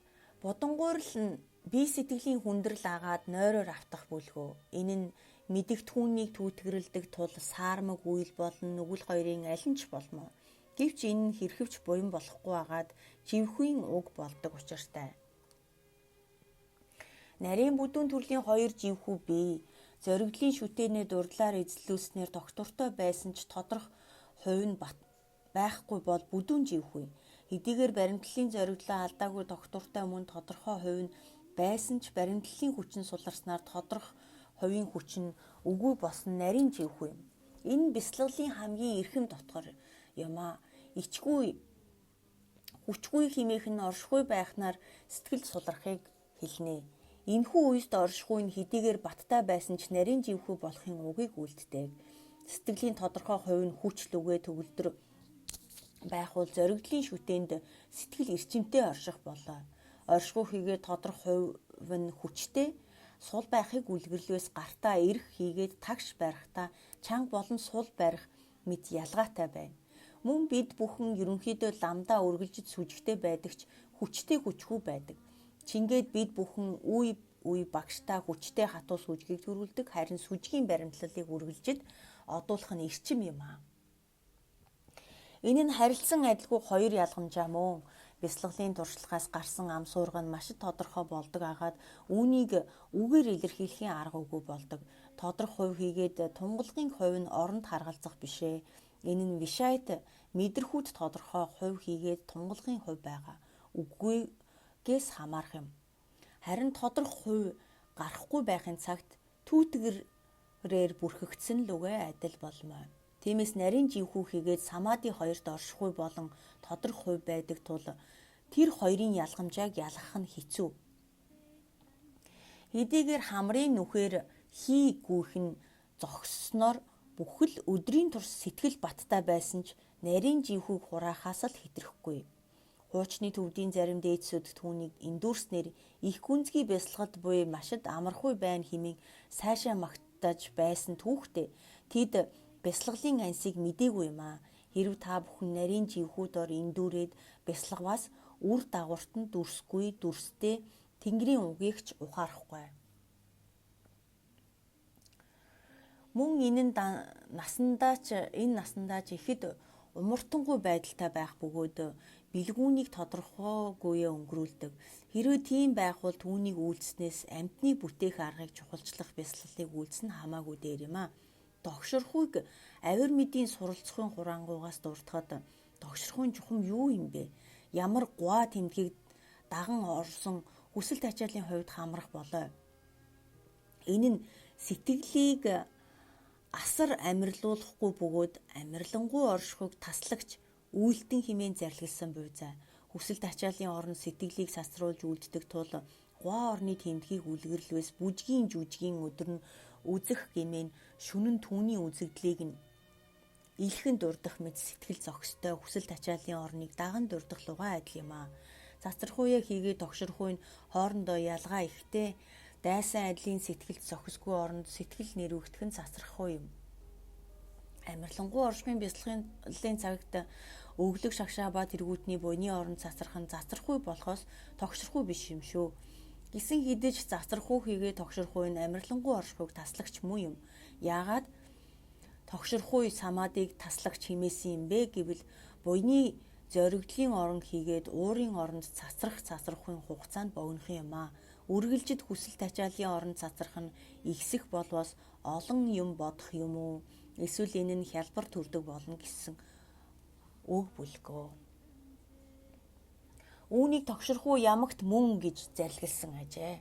S1: Будангуурл нь бие сэтгэлийн хүндрэл агаад нойроор автах бүлгөө. Энэ нь мэдэгдэхүүнийг түүтгэрлдэг тул саармаг үйл болон нүгэл хоёрын аль нь ч болмоо. Гэвч энэ нь хэрхэвч буян болохгүй агаад живхүүийн уг болдог учиртай. Нарийн бүдүүн төрлийн 2 живхүү бий. Зоригдлын шүтээнээ дурдлаар эзлүүлснээр доктортой байсан ч тодорх хувь нь байхгүй бол бүдүүн живхүү. Хэдийгээр баримтлалын зоригдлоо алдаагүй доктортой мөн тодорхой хувь нь байсан ч баримтлалын хүчин суларснаар тодорх хувийн хүч нь үгүй болсон нарийн живхүү юм. Энэ бясалгалын хамгийн эрхэм дотгор юм а. Хүчгүй хэмээх нь оршихуй байхнаар сэтгэл сулрахыг хэлнэ. Энэхүү үед оршихуй нь хэдийгээр баттай байсан ч нарийн живхүү болохын угийг үлддэг. Сэтгэлийн тодорхой хувь нь хүч лүгээ төгөлдөр байх бол зоригдлын шүтээнд сэтгэл эрчимтэй орших болоо. Оршихуй хийгээд тодорхой хувь нь хүчтэй сул байхыг үлгэрлээс гартаа эрх хийгээд тагш барихтаа чанга болон сул барих мэт ялгаатай байна. Мөн бид бүхэн ерөнхийдөө ламдаа үргэлжид сүжигтэй байдаг ч хүчтэй хүчгүй байдаг. Чингээд бид бүхэн үе багштаа хүчтэй хатуу сүжгийг төрүүлдэг, харин сүжгийн баримтлалыг үргэлжид одуулах нь эрчим юм аа. Энэ нь харилцан адилгүй хоёр ялгамжаа мөн. Бясалгалын туршлагаас гарсан ам суурга нь маш тодорхой болдог агаад үүнийг үгээр илэрхийлэхийн арга үгүй болдог. Тодорхой хувь хийгээд тунгалгын хувь нь оронд харгалзах бишээ. Энэ нь вишайт мэдрэхүйд тодорхой хувь хийгээд тунгалгын хувь байгаа үгүйгээс хамаарах юм. Харин тодорхой хувь гарахгүй байхын цагт түүтгэрээр бүрхэгдсэн л үгээ адил болмоо. Тиймээс нарийн живхүү хийгээд самади хоёрт оршихгүй болон тодорхой хувь байдаг тул тэр хоёрын ялгамжааг ялгах нь хэцүү. Хэдийгээр хамрын нүхээр хий гүйх нь зогссноор бүхэл өдрийн турш сэтгэл баттай байсан ч нарийн живхүүг хураахаас л хэтрэхгүй. Хуучны төвдийн зарим дээдсүүд түүнийг эндүрснээр их гүнзгий бясалгалд буй машид амархгүй байна хэмээн сайшаа магтаж байсан түүхтэй тэд бясалгалын ансыг мдээгүй юм аа. Хэрв та бүхэн нарийн живхүүдээр эндүрээд бясалгаваас үр дагаварт нь дүрсгүй дүрстэй Тэнгэрийн угийг ч ухаарахгүй. Мөн энэ наснадаа ч ихэд умартангүй байдалтай байх бөгөөд бэлгүүнийг тодорхойгүйээ өнгөрүүлдэг. Хэрвээ тийм байх бол түүнийг үйлдэснээс амьтныг бүтээх аргыг чухалчлах бясалгалыг үйлдсэн хамаагүй дээр юм аа. Тогширхуйг авир мэдийн суралцахын хураангуйгаас дуртахад тогширхуйн чухам юу юм бэ? Ямар гуа тэмдгийг даган орсон хүсэл тачаалын хувьд хамрах болоо. Энэ нь сэтгэлийг асар амьрлуулахгүй бөгөөд амьрлангуй оршихуйг таслагч үйлдэн хэмээн зарлигласан буй за. Хүсэл тачаалын орон сэтгэлийг сасруулж үлддэг тул гуа орны тэмдгийг үлгэрлвээс бүжгийн жүжгийн өдөр нь үзэх гэмээн шүнэн түүний үзэгдлийг нь илхэн дурдах мэт сэтгэл зохистой хүсэл тачаалын орныг даган дурдах лугай адил юм аа. Цацрахуйя хийгээ тогширхуй нь хоорондоо ялгаа ихтэй дайсан адилын сэтгэлд зохисгүй оронд сэтгэл нэрвэгдэх нь цацрахгүй юм. Амьрлангуй оршихын бясалгалын цагт өглөг шагшаа ба тэргүүтний буйны оронд цацрах нь цацрахгүй болохоос тогширхгүй биш юм шүү. Гисэн хідэж цацрахгүй хийгээ тогширхгүй нь амьрлангуй оршихуйг таслагч муу юм. Яагаад тогширхгүй самадыг таслагч хэмээсэн юм бэ гэвэл буйны зоригдлын орон хийгээд уурын оронд цацрахын хугацаанд богинох юм аа. Үргэлжид хүсэл тачаалын оронд цацрах нь ихсэх болвоос олон юм бодох юм уу? Эсвэл энэ нь хялбар төрдөг болно гэсэн үг бүлгөө. Үүнийг тогширхуй ямагт мөн гэж зарлигласан ажээ.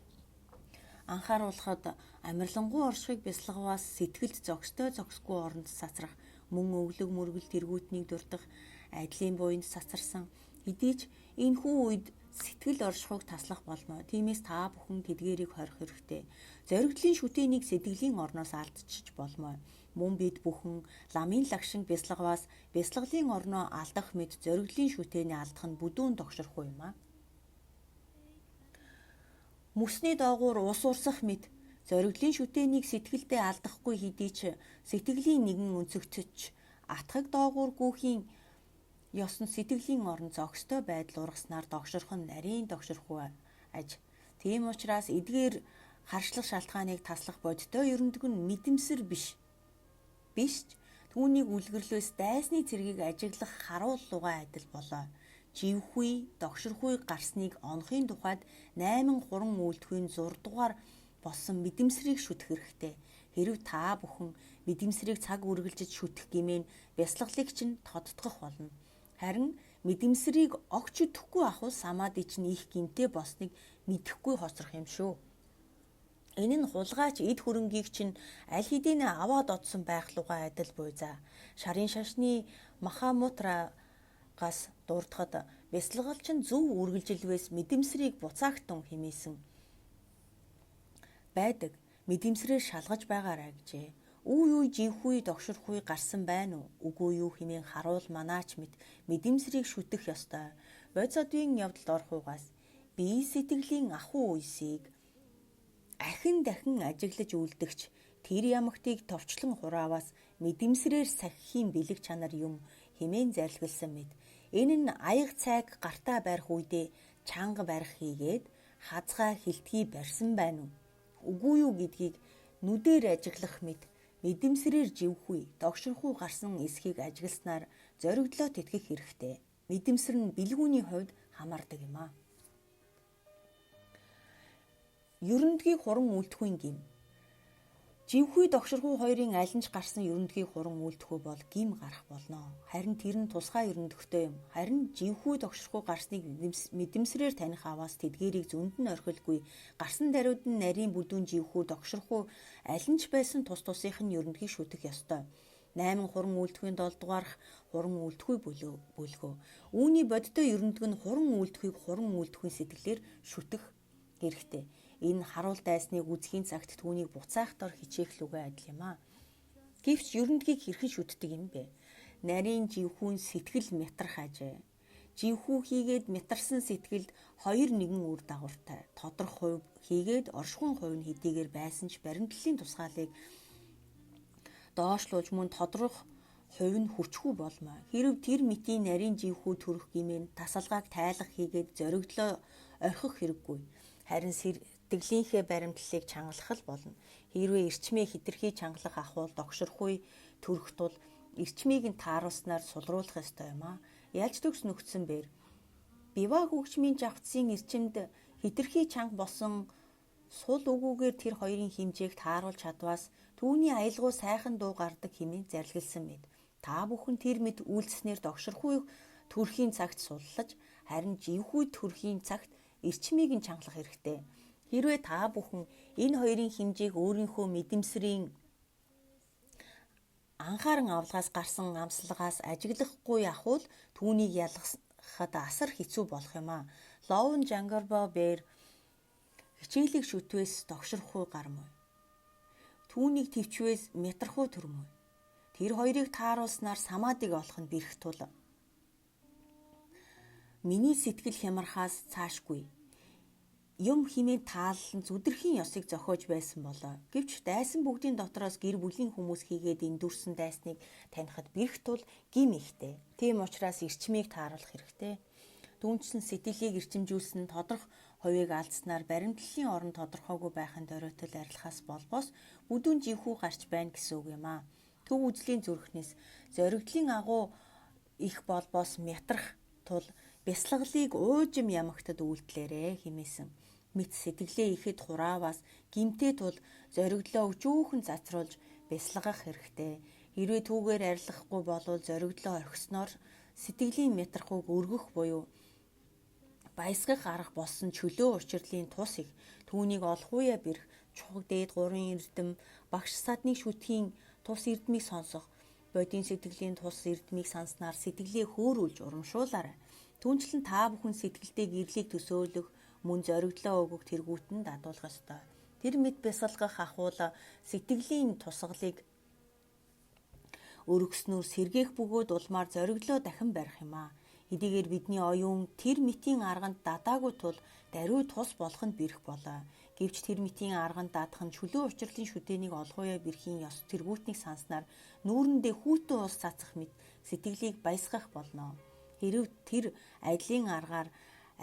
S1: Анхааруулхад амьрлангуй оршихыг бясалгаваас сэтгэлд зохисгүй оронд цацрах, мөн өглөг мөргөл тэргүүтнийг дурдах, айдлын буйнд цацарсан хэдий ч энэхүү үед сэтгэл оршихуйг таслах болмоо. Тиймээс та бүхэн тэдгээрийг хорих хэрэгтэй. Зоригдлын шүтээнийг сэтгэлийн орноос алдчих болмоо. Мөн бид бүхэн ламын лагшин бясалгаваас бясалгалын орноо алдах мэт зоригдлын шүтээний алдах нь бүдүүн тогширхгүй юм аа. Мөсний доогуур ус урсах мэт зоригдлын шүтээнийг сэтгэлдээ алдахгүй хэдий ч сэтгэлийн нэгэн өнцөгтөж атхаг доогуур гүүхийн ёсн сэтгэлийн орон зохистой байдал ургаснаар тогширх нь нарийн тогширхгүй аж. Тийм учраас эдгээр харшлах шалтгааныг таслах бодтой ерөндөг нь мэдэмсэр биш түүнийг үлгэрлээс дайсны цэргийг ажиглах харуул лугай адил болоо. Живхүй, тогширхуй гарсныг онохын тухайд 8 хуран үйлдэхүйн 6 дугаар болсон мэдэмсрийг шүтэх хэрэгтэй. Хэрв та бүхэн мэдэмсрийг цаг үргэлжиж шүтэх гэмээн бясалгалыг чинь тодтгох болно. Харин мэдэмсрийг огч өдөхгүй ахвал самади чинь их гинтэй босныг мэдэхгүй хоцрох юм шүү. Энэ нь хулгайч эд хөрөнгийг чинь аль хэдийн аваад одсон байх лугай адил буй за. Шарын шашны Махамутрагаас дурдахад бясалгалч нь зөв үргэлжилвээс мэдэмсрийг буцаагтун хэмээсэн байдаг. Мэдэмсрээр шалгаж байгаарай гэжээ. Үгүй юу живхүй догширхүй гарсан байна уу? Үгүй юу хэмээн харуул манаач мэд мэдэмсрийг шүтэх ёстой. Бодис одвийн явдалд орохугаас бие сэтгэлийн ахуй үесийг ахин дахин ажиглаж үлдэгч тэр ямагтыг товчлон хурааваас мэдэмсрээр сахихийн бэлэг чанар юм хэмээн зарлигласан мэд. Энэ нь аяг цайг гартаа барих үедээ чанга барих хийгээд хазгаа хилтгий барьсан байна уу? Үгүй юу гэдгийг нүдээр ажиглах мэд мэдэмсрээр живхүй, догширхүй гарсан эсхийг ажигласнаар зоригдлоо тэтгэх хэрэгтэй. Мэдэмсэр нь бэлгүүний хувьд хамаардаг юм а. Ерөндөгийг хуран үлдэхүйн гим. Живхүй догширхүй хоёрын аль нь ч гарсан ерөндөгийг хуран үлдэхгүй бол гим гарах болно. Харин тэр нь тусгай ерөндөхтэй юм. Харин живхүй догширхүй гарсныг мэдэмсрээр таних аваас тэдгээрийг зөнд нь орхилгүй. Гарсан даруйд нь нарийн бүдүүн живхүй догширхүй аль нь ч байсан тус тусынх нь ерөндөгийг шүтэх ёстой. 8 хуран үлдэхүйн 7 дугаарх хуран үлдэхүй бүлгөө. Үүний бодтой ерөндөг нь хуран үлдэхүйн сэтгэлээр шүтэх хэрэгтэй. Энэ харуул дайсныг үзхийн цагт түүнийг буцаах дор хичээх лүгэ адил юм а. Гэвч ерөндөгийг хэрхэн шүтдэг юм бэ? Нарийн живхүүн сэтгэл метрах ажээ. Живхүү хийгээд метарсан сэтгэлд 2-1 үр дагавартай. Тодорх хувь хийгээд оршихуйн хувь нь хэдийгээр байсан ч баримтлалын тусгаалыг доошлуулж мөн тодорх хувь нь хүчгүй болмоо. Хэрв тэр мэтийн нарийн живхүү төрөх гэмээр тасалгааг тайлах хийгээд зоригдлоо орхих хэрэггүй. Харин сэтгэлийнхээ баримтлалыг чангалах болно. Хэрвээ эрчмээ хэтэрхий чангалах ахуул догширхуй төрөх тул эрчмийг нь тааруулснаар сулруулах ёстой юм а. Ялж төгс нөхцсөн бээр бива хөгжмийн жавцсын эрчимд хэтэрхий чанга болсон сул үгүүгээр тэр хоёрын хэмжээг тааруулж чадваас түүний аялгау сайхан дуу гардаг хэмээн зарлигласан мэд. Та бүхэн тэр мэд үйлснээр догширхуй төрхийн цагт суллаж харин живхүй төрхийн цагт эрчмийг нь чангалах хэрэгтэй. Хэрвээ та бүхэн энэ хоёрын хэмжээг өөрийнхөө мэдэмсрийн анхааран авлагаас гарсан амсалгаас ажиглахгүй явхвал түүнийг ялгахад асар хэцүү болох юм а. Ловн Жангарбо бээр хичээлийг шүтвээс догширхуй гармай. Түүнийг төвчвээс метрхуй төрмөй. Тэр хоёрыг тааруулснаар самаадыг олох нь бэрх тул миний сэтгэл хямархаас цаашгүй юм хэмээн тааллан зүдэрхийн ёсыг зохиож байсан болоо. Гэвч дайсан бүгдийн дотроос гэр бүлийн хүмүүс хийгээд эндүрсэн дайсныг танихад бэрх тул гим ихтэй. Тийм учраас эрчмийг тааруулах хэрэгтэй. Түүнчлэн сэтгэлийг эрчимжүүлсэн тодорх хувийг алдснаар баримтлалын орон тодорхойгүй байхын доройтол арилахаас болбоос бүдүүн живхүү гарч байна гэсэн үг юм а. Төв үзлийн зүрхнээс зоригдлын агуу их болбоос мятрах тул бясалгалыг уужим ямагтад үйлдэлээрэ хэмээсэн. Мэт сэтгэлээ ихэд хурааваас гимтэй тул зоригдлоо өчүүхэн цацруулж бясалгах хэрэгтэй. Хэрвээ түүгээр арилгахгүй болвол зоригдлоо орхисноор сэтгэлийн метрахуйг өргөх буюу баясгах арга болсон чөлөө учирлын тус их. Түүнийг олохуяа бэрх чухаг дээд 3 эрдэм багш садныг шүтхийн тус эрдмийг сонсох. Бодийн сэтгэлийн тус эрдмийг санснаар сэтгэлээ хөөрүүлж урамшуулаарай. Түүнчлэн та бүхэн сэтгэлдээ гэрлийг төсөөлөх мөн зоригдлоо өгөх тэргүүтэнд дадуулах ёстой. Тэр мэд бясалгах ахуул сэтгэлийн тусгалыг өргөснөөр сэргээх бөгөөд улмаар зоригдлоо дахин барих юм а. Хэдийгээр бидний оюун тэр мэтийн арганд дадаагүй тул даруй тус болох нь бэрх болоо. Гэвч тэр мэтийн арганд дадах нь чөлөө учирлын шүтээнийг олохуяа бэрхийн ёс тэргүүтнийг санснаар нүүрэндээ хүүтэн ус цацах мэт сэтгэлийг баясгах болно. Хэрв тэр ажлын аргаар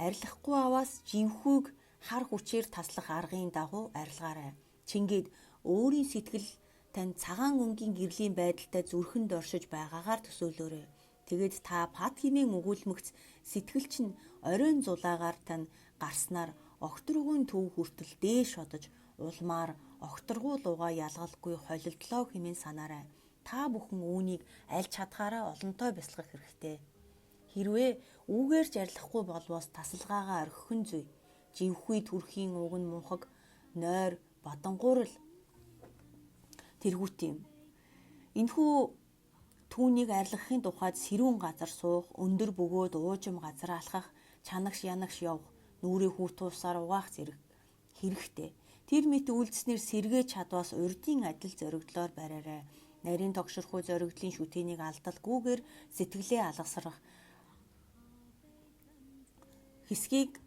S1: арилахгүй аваас живхүүг хар хүчээр таслах аргын дагуу арилгаарай. Чингээд өөрийн сэтгэл тань цагаан өнгийн гэрлийн байдалтай зүрхэнд оршиж байгаагаар төсөөлөөрэй. Тэгээд та пад хэмээн өгүүлмэгц сэтгэл чинь оройн зулаагаар тань гарснаар огторгүйн төв хүртэл дээш одож улмаар огторгуу лугаа ялгалгүй холилдлоо хэмээн санаарай. Та бүхэн үүнийг аль чадхаараа олонтой бясалгах хэрэгтэй. Хэрвээ үүгээр ч арилахгүй болвоос тасалгаагаа орхих нь зүй. Живхүй төрхийн уг нь мунхаг, нойр, бадангуурл тэргүүт юм. Энэхүү түүнийг арилгахын тухайд сэрүүн газар суух, өндөр бөгөөд уужим газар алхах, чанагш янагш явах, нүрээ хүүтуусаар угаах зэрэг хэрэгтэй. Тэр мэт үйлдэснээр сэргээ чадваас урдын адил зоригдлоор бариарай. Нарийн тогширхуй зоригдлын шүтэнийг алдалгүйгээр сэтгэлээ алгасрах хэсгийг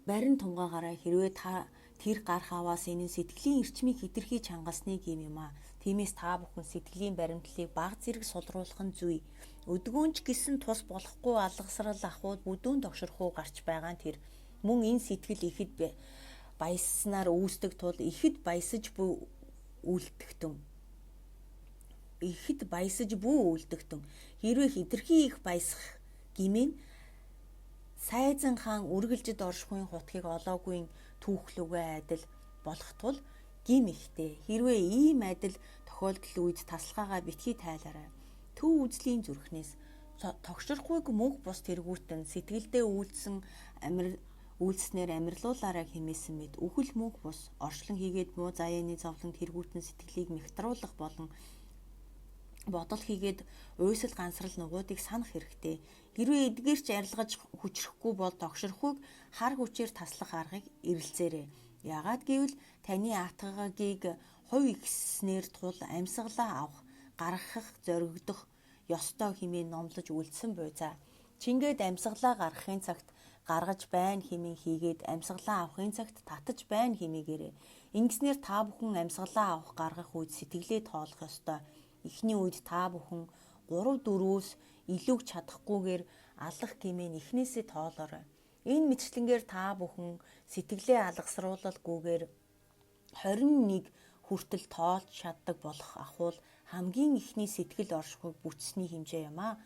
S1: барин тунгаагаараа хэрвээ та тэр гарах аваас энэ нь сэтгэлийн эрчмийг хэтэрхий чангасныг юм а. Тиймээс та бүхэн сэтгэлийн баримтлалыг баг зэрэг сулруулах нь зүй. Өдгөөнч гисэн тус болохгүй алгасрал ахуйд бүдүүн тогширхуу гарч байгаа нь тэр. Мөн энэ сэтгэл ихэд баяснаар үүсдэг тул ихэд баясаж буй үлддэгтэн. Хэрвээ хэтэрхий их баясах гимэн сайзан хаан үргэлжид оршихуйн хутгийг олоогүй түүхлүүгээ адил болох тул гим ихтэй. Хэрвээ ийм адил тохиолдол үед тасалгаагаа битгий тайлаарай. Төв үзлийн зүрхнээс тогширхуйг мөнх бус тэргүүтэн сэтгэлдээ үйлснээр амьрлуулаарай хэмээсэн мэд үхэл мөнх бус оршлон хийгээд муу заяаны зовлон тэргүүтэн сэтгэлийг мягтруулах болон бодол хийгээд уйсал гансрал нугуудыг санах хэрэгтэй. Хэрвээ эдгээрч арилгаж хүчрэхгүй бол тогширхуйг хар хүчээр таслах аргыг эрэлзээрэй. Яагаад гэвэл таны атгагийг хувь ихснэр тул амьсгалаа авах, гаргах, зоригдох ёстой хэмээн номлож үлдсэн буй за. Чингээд амьсгалаа гаргахын цагт гаргаж байна хэмээн хийгээд амьсгалаа авахын цагт татаж байна хэмээгээрэй. Ингэснээр та бүхэн амьсгалаа авах гаргах үед сэтгэлээ тоолох ёстой. Эхний үед та бүхэн 3-4-өөс илүүг чадахгүйгээр алах гэмээн эхнээсээ тоолоорой. Энэ мэтчлэнгээр та бүхэн сэтгэлээ алгасруулалгүйгээр 21 хүртэл тоолж чаддаг болох ахуул хамгийн ихний сэтгэл оршихуйг бүтсний хэмжээ юм а.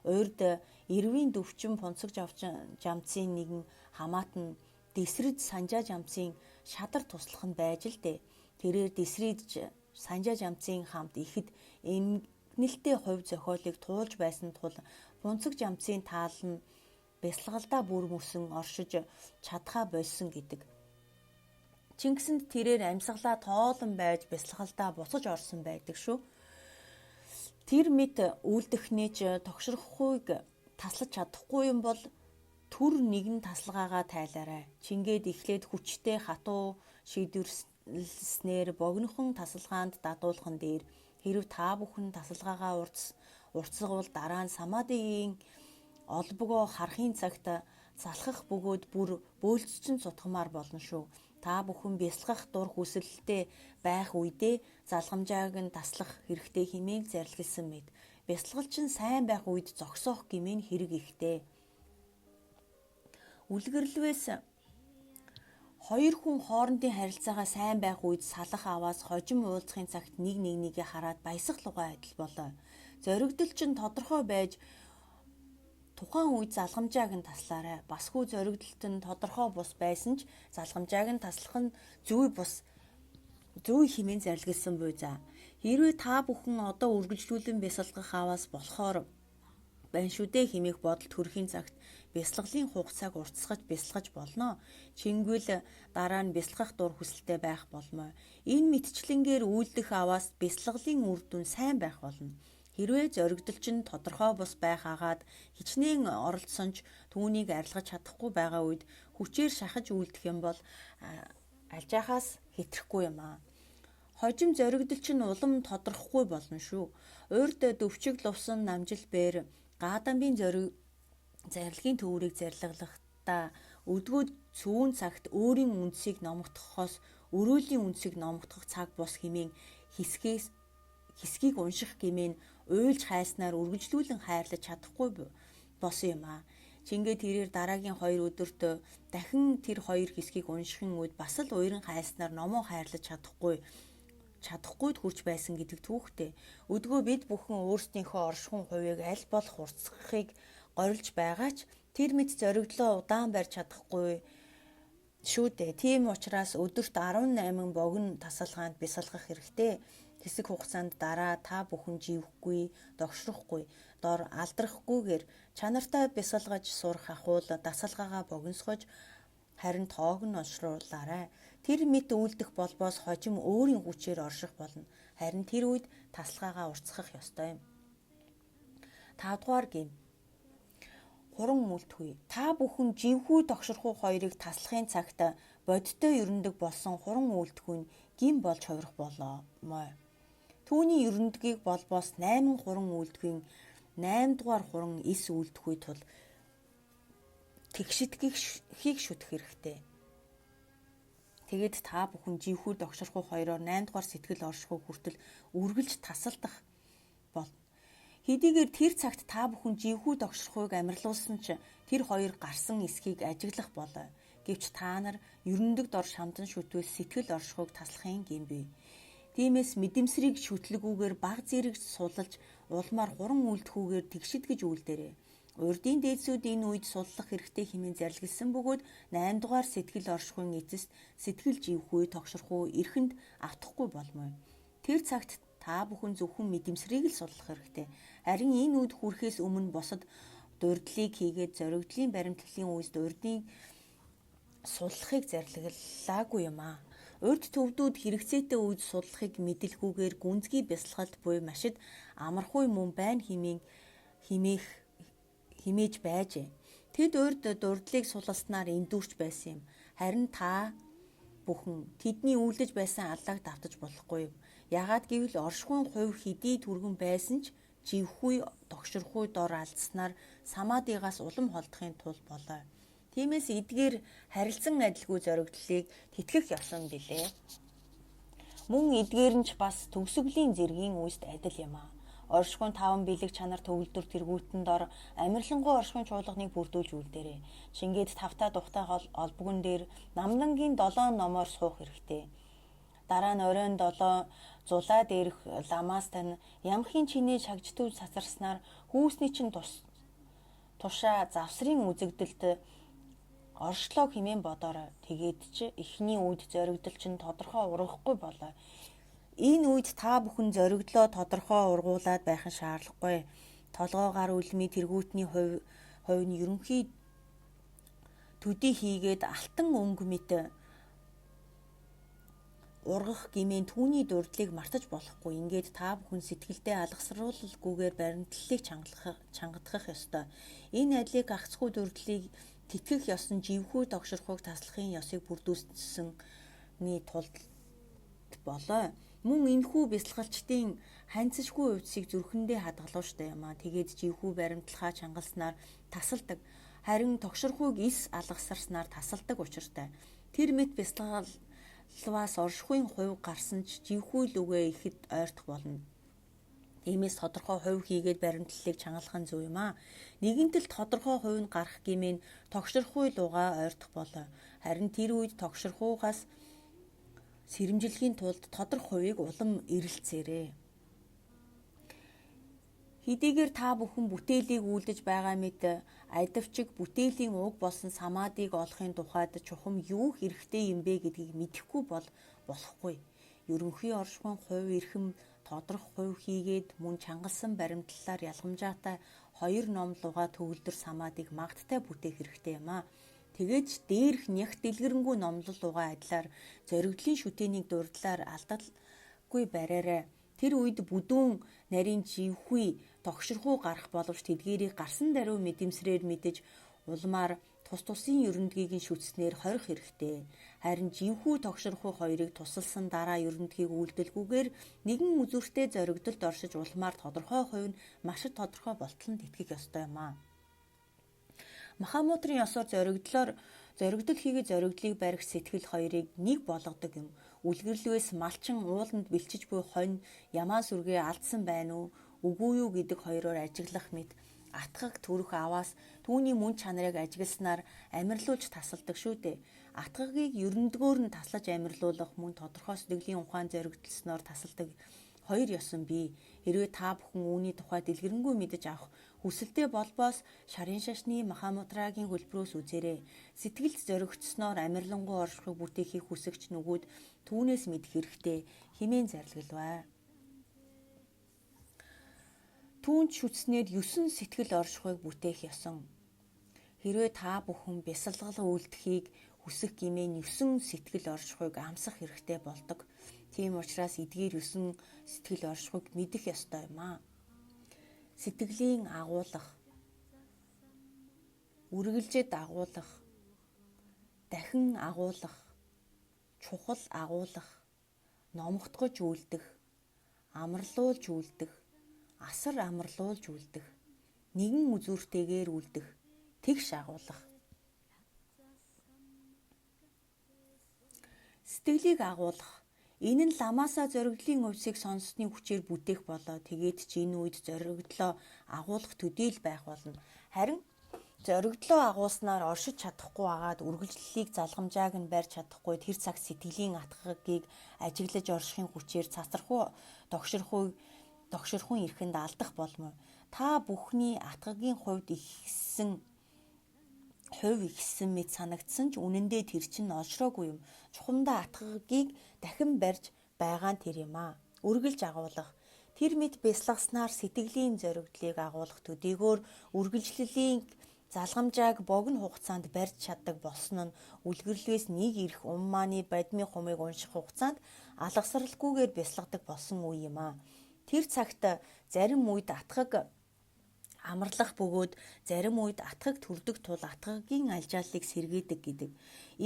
S1: Урьд эрвийн дөвчин пунцог жамцын нэгэн хамаатан дэсрэж санжаа жамцын шадар туслах нь байж л дээ. Тэрээр дэсрэж санжаа жамцын хамт ихэд эмгэнэлтэй хувь зохиолыг туулж байсан тул пунцог жамцын таал нь бясалгалдаа бүр мөсөн оршиж чадхаа болсон гэдэг. Чингисэнд тэрээр амьсгалаа тоолон байж бясалгалдаа буцаж орсон байдаг шүү. Тэр мэд үлдэхнээч тогширхуйг таслаж чадахгүй юм бол түр нэгэн тасалгаагаа тайлаарай. Чингээд эхлээд хүчтэй хатуу шийдвэрлснээр богинохон тасалгаанд дадуулхан дээр хэрв та бүхэн тасалгаагаа уртсагвал дараа нь самадигийн олбогоо харахын цагт залхах бөгөөд бүр бөөлцчин цутгамаар болно шүү. Та бүхэн бясалгах дур хүсэлтэй байх үедээ залгамжааг нь таслах хэрэгтэй хэмээн зарлигласан мэд. Бясалгалч нь сайн байх үед зогсоох гэмээн хэрэг ихтэй. Үлгэрлвээс хоёр хүн хоорондын харилцаагаа сайн байх үед салах аваас хожим уулзахын цагт нэг нэгнийгээ хараад баясах лугай адил болоо. Зоригдол чинь тодорхой байж тухайн үед залгамжааг нь таслаарай. Басгүй зоригдолт нь тодорхой бус байсан ч залгамжааг нь таслах нь зүй хэмээн зарлигласан буй за. Хэрвээ та бүхэн одоо үргэлжлүүлэн бясалгах аваас болохоор байна шүү дээ хэмээх бодолд хүрэхийн цагт бясалгалын хугацааг уртасгаж бясалгаж болно. Чингвэл дараа нь бясалгах дур хүсэлтэй байх болмоо. Энэ мэтчлэнгээр үйлдэх аваас бясалгалын үр дүн сайн байх болно. Хэрвээ зоригдол чинь тодорхой бус байх агаад хичнээн оролцсонч түүнийг арилгаж чадахгүй байгаа үед хүчээр шахаж үйлдэх юм бол альжаахаас хэтрэхгүй юм аа. Хожим зоригдол чинь улам тодорхохгүй болно шүү. Урьд дөвчиг лувсан намжил бээр Гадамбын зарилгын төвөрийг зарилгалахдаа өдгөө цөөн цагт өөрийн үндсийг номогдохоос өрөөлийн үндсийг номогдох цаг бус хэмээн хэсгийг унших гэмээн уйлж хайснаар үргэлжлүүлэн хайрлаж чадахгүй болсон юм аа. Чингээд тэрээр дараагийн 2 өдөрт дахин тэр 2 хэсгийг уншихын үед бас л уйран хайснаар номоо хайрлаж чадахгүйд хүрч байсан гэдэг түүхтэй. Өдгөө бид бүхэн өөрсдийнхөө оршихуйн хувийг аль болох уртасгахыг горилж байгаа ч тэр мэд зоригдлоо удаан барьж чадахгүй шүү дээ. Тийм учраас өдөрт 18 богино тасалгаанд бясалгах хэрэгтэй. Хэсэг хугацаанд дараа та бүхэн живхгүй, догшрохгүй, дор алдрахгүйгээр чанартай бясалгаж сурах ахуул дасалгаагаа богиносгож харин тоог нь олшруулаарай. Тэр мэд үлдэх болбоос хожим өөрийн хүчээр орших болно. Харин тэр үед тасалгаагаа уртсгах ёстой юм. 5 дугаар гин. Хуран үлдэхүй. Та бүхэн живхүү тогшрохуу хоёрыг таслахын цагт бодиттой ерөндөг болсон хуран үйлдэхүүн гин болж хувирах болоо. Түүний ерөндөгийг болбоос 8 хуран үйлдэхүйн 8 дугаар хуран эс үйлдэхүй тул тэгшидхийг шүтэх хэрэгтэй. Тэгээд та бүхэн живхүү догшорхуу хоёроор 8 дугаар сэтгэл оршихуй хүртэл үргэлж тасалдах бол. Хэдийгээр тэр цагт та бүхэн живхүү догшорхуйг амьрлуулсан ч тэр хоёр гарсан эсхийг ажиглах болоо. Гэвч та нар ерөндөг дор шамдан шүтвэл сэтгэл оршихуйг таслахын гинбэ. Тиймээс мэдэмсрийг шүтлэгүүгээр баг зэрэг суллаж улмаар хуран үйлдэхүүгээр тэгшидгэж үйлдээрэй. Урдын дээдсүүд энэ үед суллах хэрэгтэй хэмээн зарлигласан бөгөөд 8 дугаар сэтгэл оршихуйн эцэст сэтгэл живхүү тогшорхуу эрхэнд автахгүй болмоо. Тэр цагт та бүхэн зөвхөн мэдэмсрийг л суллах хэрэгтэй. Харин энэ үед хүрэхээс өмнө босод дурдлыг хийгээд зоригдлын баримтлалын үест урдын суллахыг зарлиглаагүй юм аа. Урд төвдүүд хэрэгцээтэй үед суллахыг мэдлгүйгээр гүнзгий бясалгалд буй машид амархуй мөн байна химээж байжээ. Тэд урд дурдлыг сулласнаар эндүрч байсан юм. Харин та бүхэн тэдний үйлдэж байсан аллааг давтаж болохгүй. Яагаад гэвэл оршихуйн хувь хэдий түргэн байсан ч живхүй тогшорхуй дор алдснаар самаадигаас улам холдохын тулд болоо. Тиймээс эдгээр харилцан адилгүй зоригдлыг тэтгэх ёсон билээ. Мөн эдгээр нь ч бас төгсгөлийн зэргийн үест адил юм аа. Оршихуйн 5 бэлэг чанар төгөлдөр тэргүүтэн дор амирлангуй оршихуйн чуулганыг бүрдүүлж үлдээрэй. Шингээд тавтаа тухтай олбогон дээр намдангийн 7 номоор суух хэрэгтэй. Дараа нь оройн 7 зулаа дээрх ламаас тань ямхийн чиний шагжтүүж цацарснаар хүүсний чинь тушаа завсрын үзэгдэлд оршлоо хэмээн бодоорой. Тэгээд ч эхний үед зоригдол чинь тодорхой ургахгүй болоо. Энэ үед та бүхэн зоригдлоо тодорхой ургуулад байх нь шаардлагагүй. Толгой гар үлмий тэргүүтний хувь нь ерөнхий төдий хийгээд алтан өнгө мэт ургах гэмээн түүний дурдлыг мартаж болохгүй. Ингээд та бүхэн сэтгэлдээ алгасруулалгүйгээр баримтлалыг чангадах ёстой. Энэ адлыг гагцхүү дурдлыг тэтгэх ёсон живхүү тогшорхуйг таслахын ёсыг бүрдүүлсэний тулд болоо. Мөн энэхүү бясалгалчдын ханцшгүй увдсыг зүрхэндээ хадгалууштай юм аа. Тэгээд живхүү баримтлахаа чангалснаар тасалдаг. Харин тогшорхуйг эс алгасарснаар тасалдаг учиртай. Тэр мэт бясалгалаас оршихуйн хувь гарсан ч живхүү лүгээ ихэд ойртох болно. Тиймээс тодорхой хувь хийгээд баримтлалыг чангалах нь зөв юм аа. Нэгэнтэл тодорхой хувь нь гарах гэмээн тогшорхуй лугаа ойртох болоо. Харин тэр үед тогшорхуйгаас сэрэмжлэхийн тулд тодорхой хувийг улам эрэлцээрэй. Хэдийгээр та бүхэн бүтээлийг үйлдэж байгаа мэт адивчиг бүтээлийн уг болсон самаадыг олохын тухайд чухам юу хэрэгтэй юм бэ гэдгийг мэдэхгүй болохгүй. Ерөнхий оршихуйн хувь эрхэм тодрох хувь хийгээд мөн чангалсан баримтлалаар ялгамжаатай 2 ном лугаа төгөлдөр самаадыг магттай бүтээх хэрэгтэй юм аа. Тэгээд дээрх нягт дэлгэрэнгүй номлол лугаа адилаар зоригдлын шүтээнийг дурдлаар алдалгүй бариарай. Тэр үед бүдүүн нарийн живхүй тогшорхуу гарах боловч тэдгээрийг гарсан даруй мэдэмсрээр мэдэж улмаар тус тусын ерөндөгийг нь шүтснээр хорих хэрэгтэй. Харин живхүү тогшорхуу хоёрыг тусалсан дараа ерөндөгийг үйлдэлгүйгээр нэгэн үзүүртэй зоригдолд оршиж улмаар тодорхой хувь нь маш тодорхой болтол нь тэтгэх ёстой юм аа. Махамутрын ёсоор зоригдол хийгээд зоригдлыг барих сэтгэл хоёрыг нэг болгодог юм. Үлгэрлвээс малчин ууланд бэлчиж буй хонь ямаа сүргээ алдсан байна уу, үгүй юу гэдэг хоёроор ажиглах мэт атгаг төрөх аваас түүний мөн чанарыг ажигласнаар амьрлуулж тасалдаг шүү дээ. Атгагийг ерөндгөөр нь таслаж амьрлуулах мөн тодорхой сэтгэлийн ухаан зоригдлсноор тасалдаг хоёр ёсон бий. Хэрвээ та бүхэн үүний тухай дэлгэрэнгүй мэдэж авах хүсэлтэй болбоос шарын шашны Махамудрагийн хөлбөрөөс үзээрэй. Сэтгэлд зоригдсноор амьрлангуй оршихуйг бүтээхийг хүсэгч нүгүүд түүнээс мэдэх хэрэгтэй хэмээн зарлиглаваа. Түүнд шүтснээр 9 сэтгэл оршихуйг бүтээх ёсон. Хэрвээ та бүхэн бясалгал үйлдэхийг хүсэх гэмээн 9 сэтгэл оршихуйг амсах хэрэгтэй болдог. Тийм учраас эдгээр 9 сэтгэл оршихуйг мэдэх ёстой юм аа. Сэтгэлийн агуулга, үргэлжид агуулга, дахин агуулга, чухал агуулах, номготгож үлдэх, амарлуулж үлдэх, асар амарлуулж үлдэх, нэгэн үзүүртэйгээр үлдэх, тэгш агуулах. Сэтгэлийг агуулах. Энэ нь ламаасаа зоригдлын увсыг сонссны хүчээр бүтээх болоо тэгээд ч энэ үед зоригдлоо агуулах төдийл байх болно. Харин зоригдлоо агуулснаар оршиж чадахгүй агаад үргэлжлэлийг залгамжааг нь барьж чадахгүй тэр цаг сэтгэлийн атгагийг ажиглаж оршихын хүчээр цацрахуу догширхуун эрхэнд алдах болмоо. Та бүхний атгагийн хувь ихссэн мэт санагдсан ч үнэндээ тэр чинь олшроогүй юм. Чухамдаа атгагийг дахин барьж байгаа нь тэр юм аа. Үргэлж агуулах. Тэр мэд бясалгаснаар сэтгэлийн зоригдлыг агуулах төдийгөр үргэлжлэлийн залгамжааг богино хугацаанд барьж чаддаг болсон нь үлгэрлээс нэг ирэх уммааны бадми хумыг унших хугацаанд алгасралгүйгээр бясалгадаг болсон үе юм аа. Тэр цагт зарим үед атгаг амарлах бөгөөд зарим үед атгаг төрдөг тул атгагийн алжааллыг сэргээдэг гэдэг.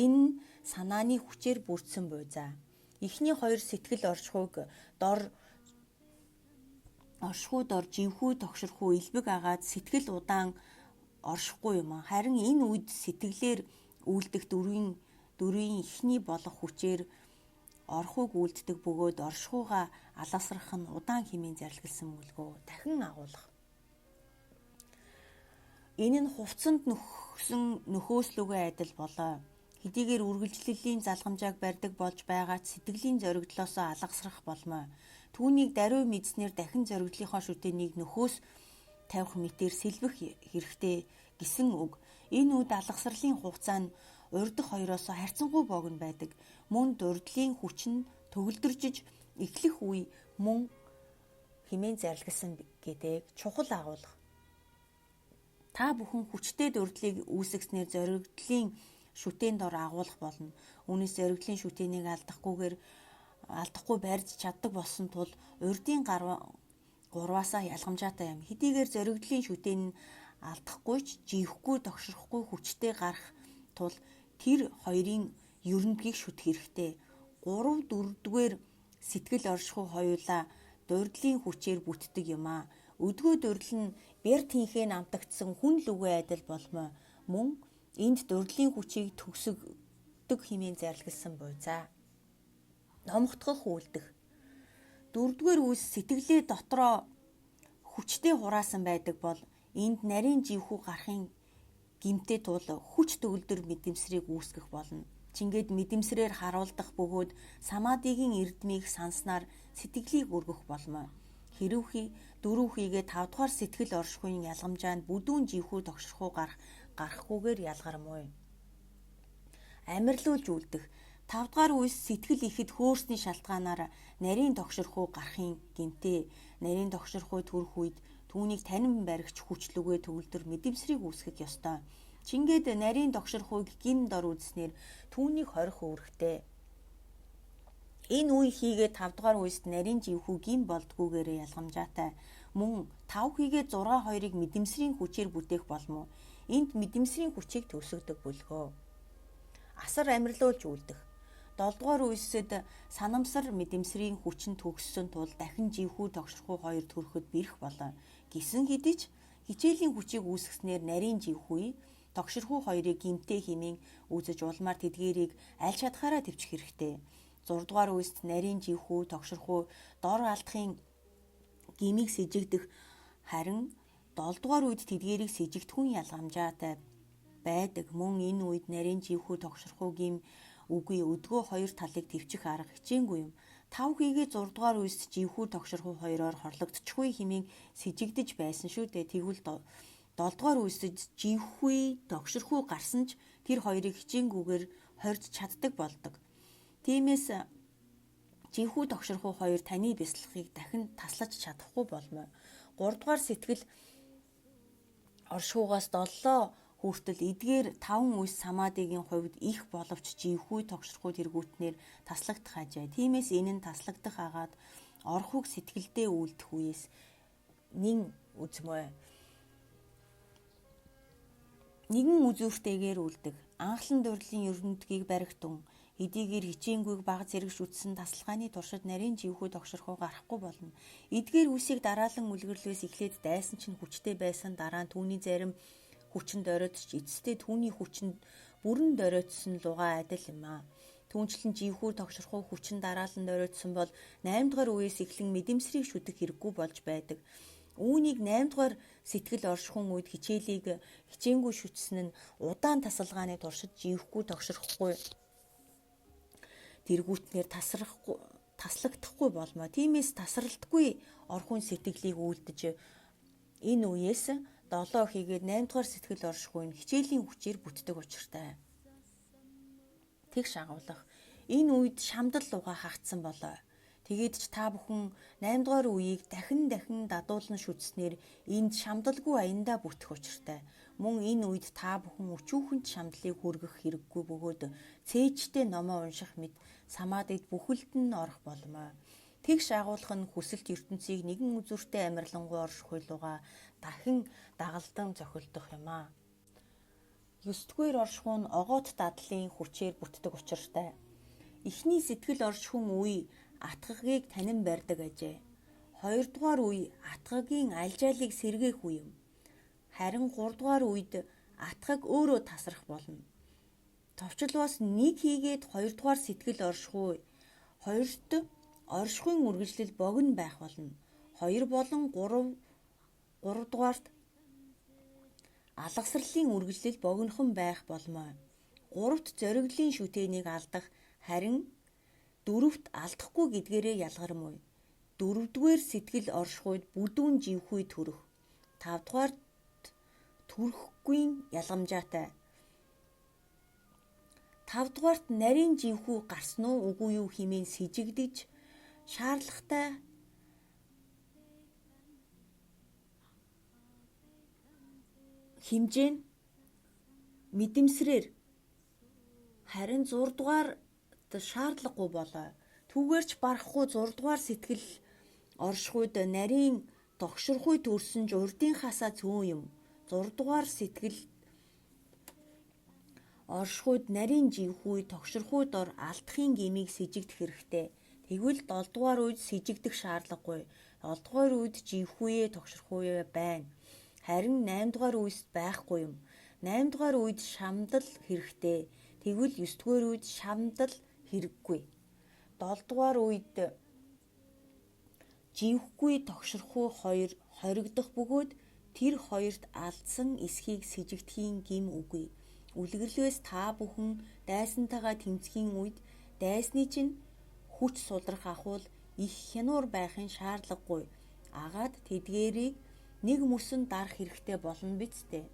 S1: Энэ санааны хүчээр бүрдсэн буй за. Эхний хоёр сэтгэл оршихуйг дор живхүү тогширхуу элбэг агаад сэтгэл удаан оршихгүй юм. Харин энэ үед сэтгэлээр үйлдэх дөрвийн эхний болох хүчээр орхуйг үйлддэг бөгөөд оршихуугаа алгасрах нь удаан хэмээн зарлигласан мөлгөө дахин агуулах. Энэ нь хувцсанд нөхөөслөгөө адил болоо. Хэдийгээр үргэлжлэлийн залгамжааг барьдаг болж байгаа ч сэтгэлийн зоригдлоосоо алгасрах болмоо. Түүнийг даруй мэдснээр дахин зоригдлынхоо шүтээнийг нөхөөс тавих мэтээр сэлбэх хэрэгтэй гэсэн үг. Энэ үед алгасралын хугацаа нь урдах хоёроос харьцангуй богино байдаг. Мөн дурдлын хүч нь төгөлдөржиж эхлэх үе мөн хэмээн зарлигласан гэдэг чухал агуулга. Та бүхэн хүчтэй дурдлыг үүсгэснээр зоригдлын шүтээнд ор агуулах болно. Үүнээс зоригдлын шүтээнийг алдахгүй барьж чаддаг болсон тул урдын гурваасаа ялгамжаатай юм. Хэдийгээр зоригдлын шүтээ нь алдахгүй ч живхгүй тогшрохгүй хүчтэй гарах тул тэр хоёрын ерөнхийг шүтэх хэрэгтэй. 3/4-р сэтгэл оршихуй хоёулаа дурдлын хүчээр бүтдэг юм аа. Өдгөө дурдл нь бэр тэнхээ намтагдсан хүн лүгээ адил болмоо. Мөн энд дурдлын хүчийг төгсгдөг хэмээн зарлигласан буй за. Номготгох үйлдэх. 4-р үйлс сэтгэлээ дотроо хүчтэй хураасан байдаг бол энд нарийн живхүү гарахын гэмтээ тул хүч төгөлдөр мэдэмсрийг үүсгэх болно. Чингээд мэдэмсрээр харуулдах бөгөөд самадигийн эрдмийг санснаар сэтгэлийг өргөх болмоо. Хэрвээ 4-хийгээ 5-дахь сэтгэл оршихуйн ялгамжаанд бүдүүн живхүү тогшрохуу гарахгүйгээр ялгармуй. Амарлуулж үлдэх. 5-дахь үйлс сэтгэл ихэд хөөрсний шалтгаанаар нарийн тогшрохуу гарахын гэмтээ. Нарийн тогшрохуй төрөх үед түүнийг танин баригч хүчлүгээ төгөлдөр мэдэмсрийг үүсгэх ёстой. Чингээд нарийн тогшрохуйг гин дор үзснээр түүнийг хорих үүрэгтэй. Энэ үе хийгээ 5-дахь үйлст нарийн живхүү гин болдгүйгээр ялгамжаатай. Мөн 5 хийгээ 6/2-ыг мэдэмсрийн хүчээр бүтээх болмоо. Энд мэдэмсрийн хүчийг төгсгдөг бүлгөө. Асар амарлуулж үлдэх. 7-дугаар үйлсэд санамсар мэдэмсрийн хүч нь төгссөн тул дахин живхүү тогшрохуй хоёр төрөхөд бэрх болоо. Гисэн хэдий ч хичээлийн хүчийг үүсгэснээр нарийн живхүү тогшрохуй хоёрыг гимтэй хэмээн үзэж улмаар тэдгээрийг аль шатхаараа төвчих хэрэгтэй. 6-дугаар үйлст нарийн живхүү тогшрохуй дор алдахын гимийг сэжигдэх харин 7-дугаар үед тэдгээрийг сэжигдэхүүн ялгамжаатай байдаг. Мөн энэ үед нарийн живхүү тогшрохуй гим үгүй өдгөө хоёр талыг төвчих арга хичээнгүй юм. 5 хийгээ 6-дугаар үйлст живхүү тогшрохуй хоёроор хорлогдчихгүй хэмээн сэжигдэж байсан шүү дээ. Тэгвэл 7-дугаар үйлсэд живхүү тогшрохуй гарсан ч тэр хоёрыг хичээнгүйгээр хорж чаддаг болдог. Тиймээс живхүү тогшрохуй хоёр таны бясалгахыг дахин таслаж чадахгүй болмоо. 3-дугаар сэтгэл оршихугаас 7 хүртэл эдгээр 5 үйлс самадигийн хувьд их боловч живхүү тогшрохуй тэргүүтнээр таслагдах ажээ. Тиймээс энэ нь таслагдах агаад орхуг сэтгэлдээ үйлдэх үеэс нэгэн үзүүртэйгээр үлдэг. Анхлан дурлалын ерөнтгийг баригтун Эдийгээр хичээнгүйг бага зэрэг шүтсэн тасалгааны туршид нарийн живхүү тогшрохоо гарахгүй болно. Эдгээр үсийг дараалан үлгэрлээс эхлээд дайсан чинь хүчтэй байсан, дараа нь түүний зарим хүчинд оройтч эцэстээ түүний хүчинд бүрэн доройтсон лугаа адил юм аа. Түүнчлэн живхүү тогшрохоо хүчин дараалан доройтсон бол 8 дугаар үеэс эхлэн мэдэмсрийг шүтэх хэрэггүй болж байдаг. Үүнийг 8 дугаар сэтгэл оршихуун үед хичээнгүй шүтсэн нь удаан тасалгааны туршид живхгүй тогшрохгүй тэргүүтнээр таслагдахгүй болмоо. Тиймээс тасралтгүй орхун сэтгэлийг үлдэж энэ үеэс 7 хийгээд 8 дугаар сэтгэл оршихуйн хичээлийн хүчээр бүтдэг учиртай. Тэгш агуулах. Энэ үед шамдал луга хагдсан болоо. Тэгээд ч та бүхэн 8 дугаар үеийг дахин дадуулан шүтснээр энд шамдалгүй аяндаа бүтэх учиртай. Мөн энэ үед та бүхэн өчүүхэнд шамдлыг хүргэх хэрэггүй бөгөөд цээжтэй номоо унших мэт самаадад бүхэлд нь орох болмоо. Тэгш агуулах нь хүсэлт ертөнцийг нэгэн үзүүртэй амьрлангуй оршихуйлууга дахин дагалдан зохилдох юм аа. 9-р оршихуун огоот дадлын хүчээр бүтдэг учиртай. Эхний сэтгэл оршихуун үе атгагийг танин барьдаг ажээ. 2 дугаар үе атгагийн альжаалыг сэргээх үе юм. Харин 3 дугаар үед атгаг өөрөө тасрах болно. Товчлоос 1 хийгээд 2 дугаар сэтгэл оршихуй 2-т оршихуйн үргэлжлэл богино байх болно. 2 болон 3 дугаарт алгасралын үргэлжлэл богинохон байх болмоо. 3-т зориглын шүтээнийг алдах, харин 4-т алдахгүй гэдгээрээ ялгармуй. 4-р сэтгэл оршихуйд бүдүүн живхүй төрөх. 5 дугаарт төрөхгүй ялгамжаатай. 5 дугаарт нарийн живхүү гарсан уу үгүй юу хэмээн сэжигдэж шаардлагатай хэмжээнд мэдэмсрээр, харин 6 дугаарт шаардлагагүй болоо. Түүгээрч барахгүй 6 дугаар сэтгэл оршихуйд нарийн тогшрохуй төрсөн ч урдынхаасаа цөөн юм. 6 дугаар сэтгэл оршихуйд нарийн живхүй тогшрохуй дор алдахын гэмийг сэжигдэх хэрэгтэй. Тэгвэл 7 дугаар үед сэжигдэх шаардлагагүй. 7 дугаар үед живхүйе тогшрохуй байна. Харин 8 дугаар үест байхгүй юм. 8 дугаар үед шамдал хэрэгтэй. Тэгвэл 9 дугаар үед шамдал хэрэггүй. 7 дугаар үед живхгүй тогшрохуй 2 хоригдох бөгөөд тэр хоёрт алдсан эсхийг сэжигдэхийн гим үгүй. Үлгэрлээс та бүхэн дайсантайгаа тэмцэхийн үед дайсны чинь хүч судрах ахвал их хянуур байхын шаардлагагүй. Агаад тэдгээрийг нэг мөсөн дарах хэрэгтэй болно биз дээ.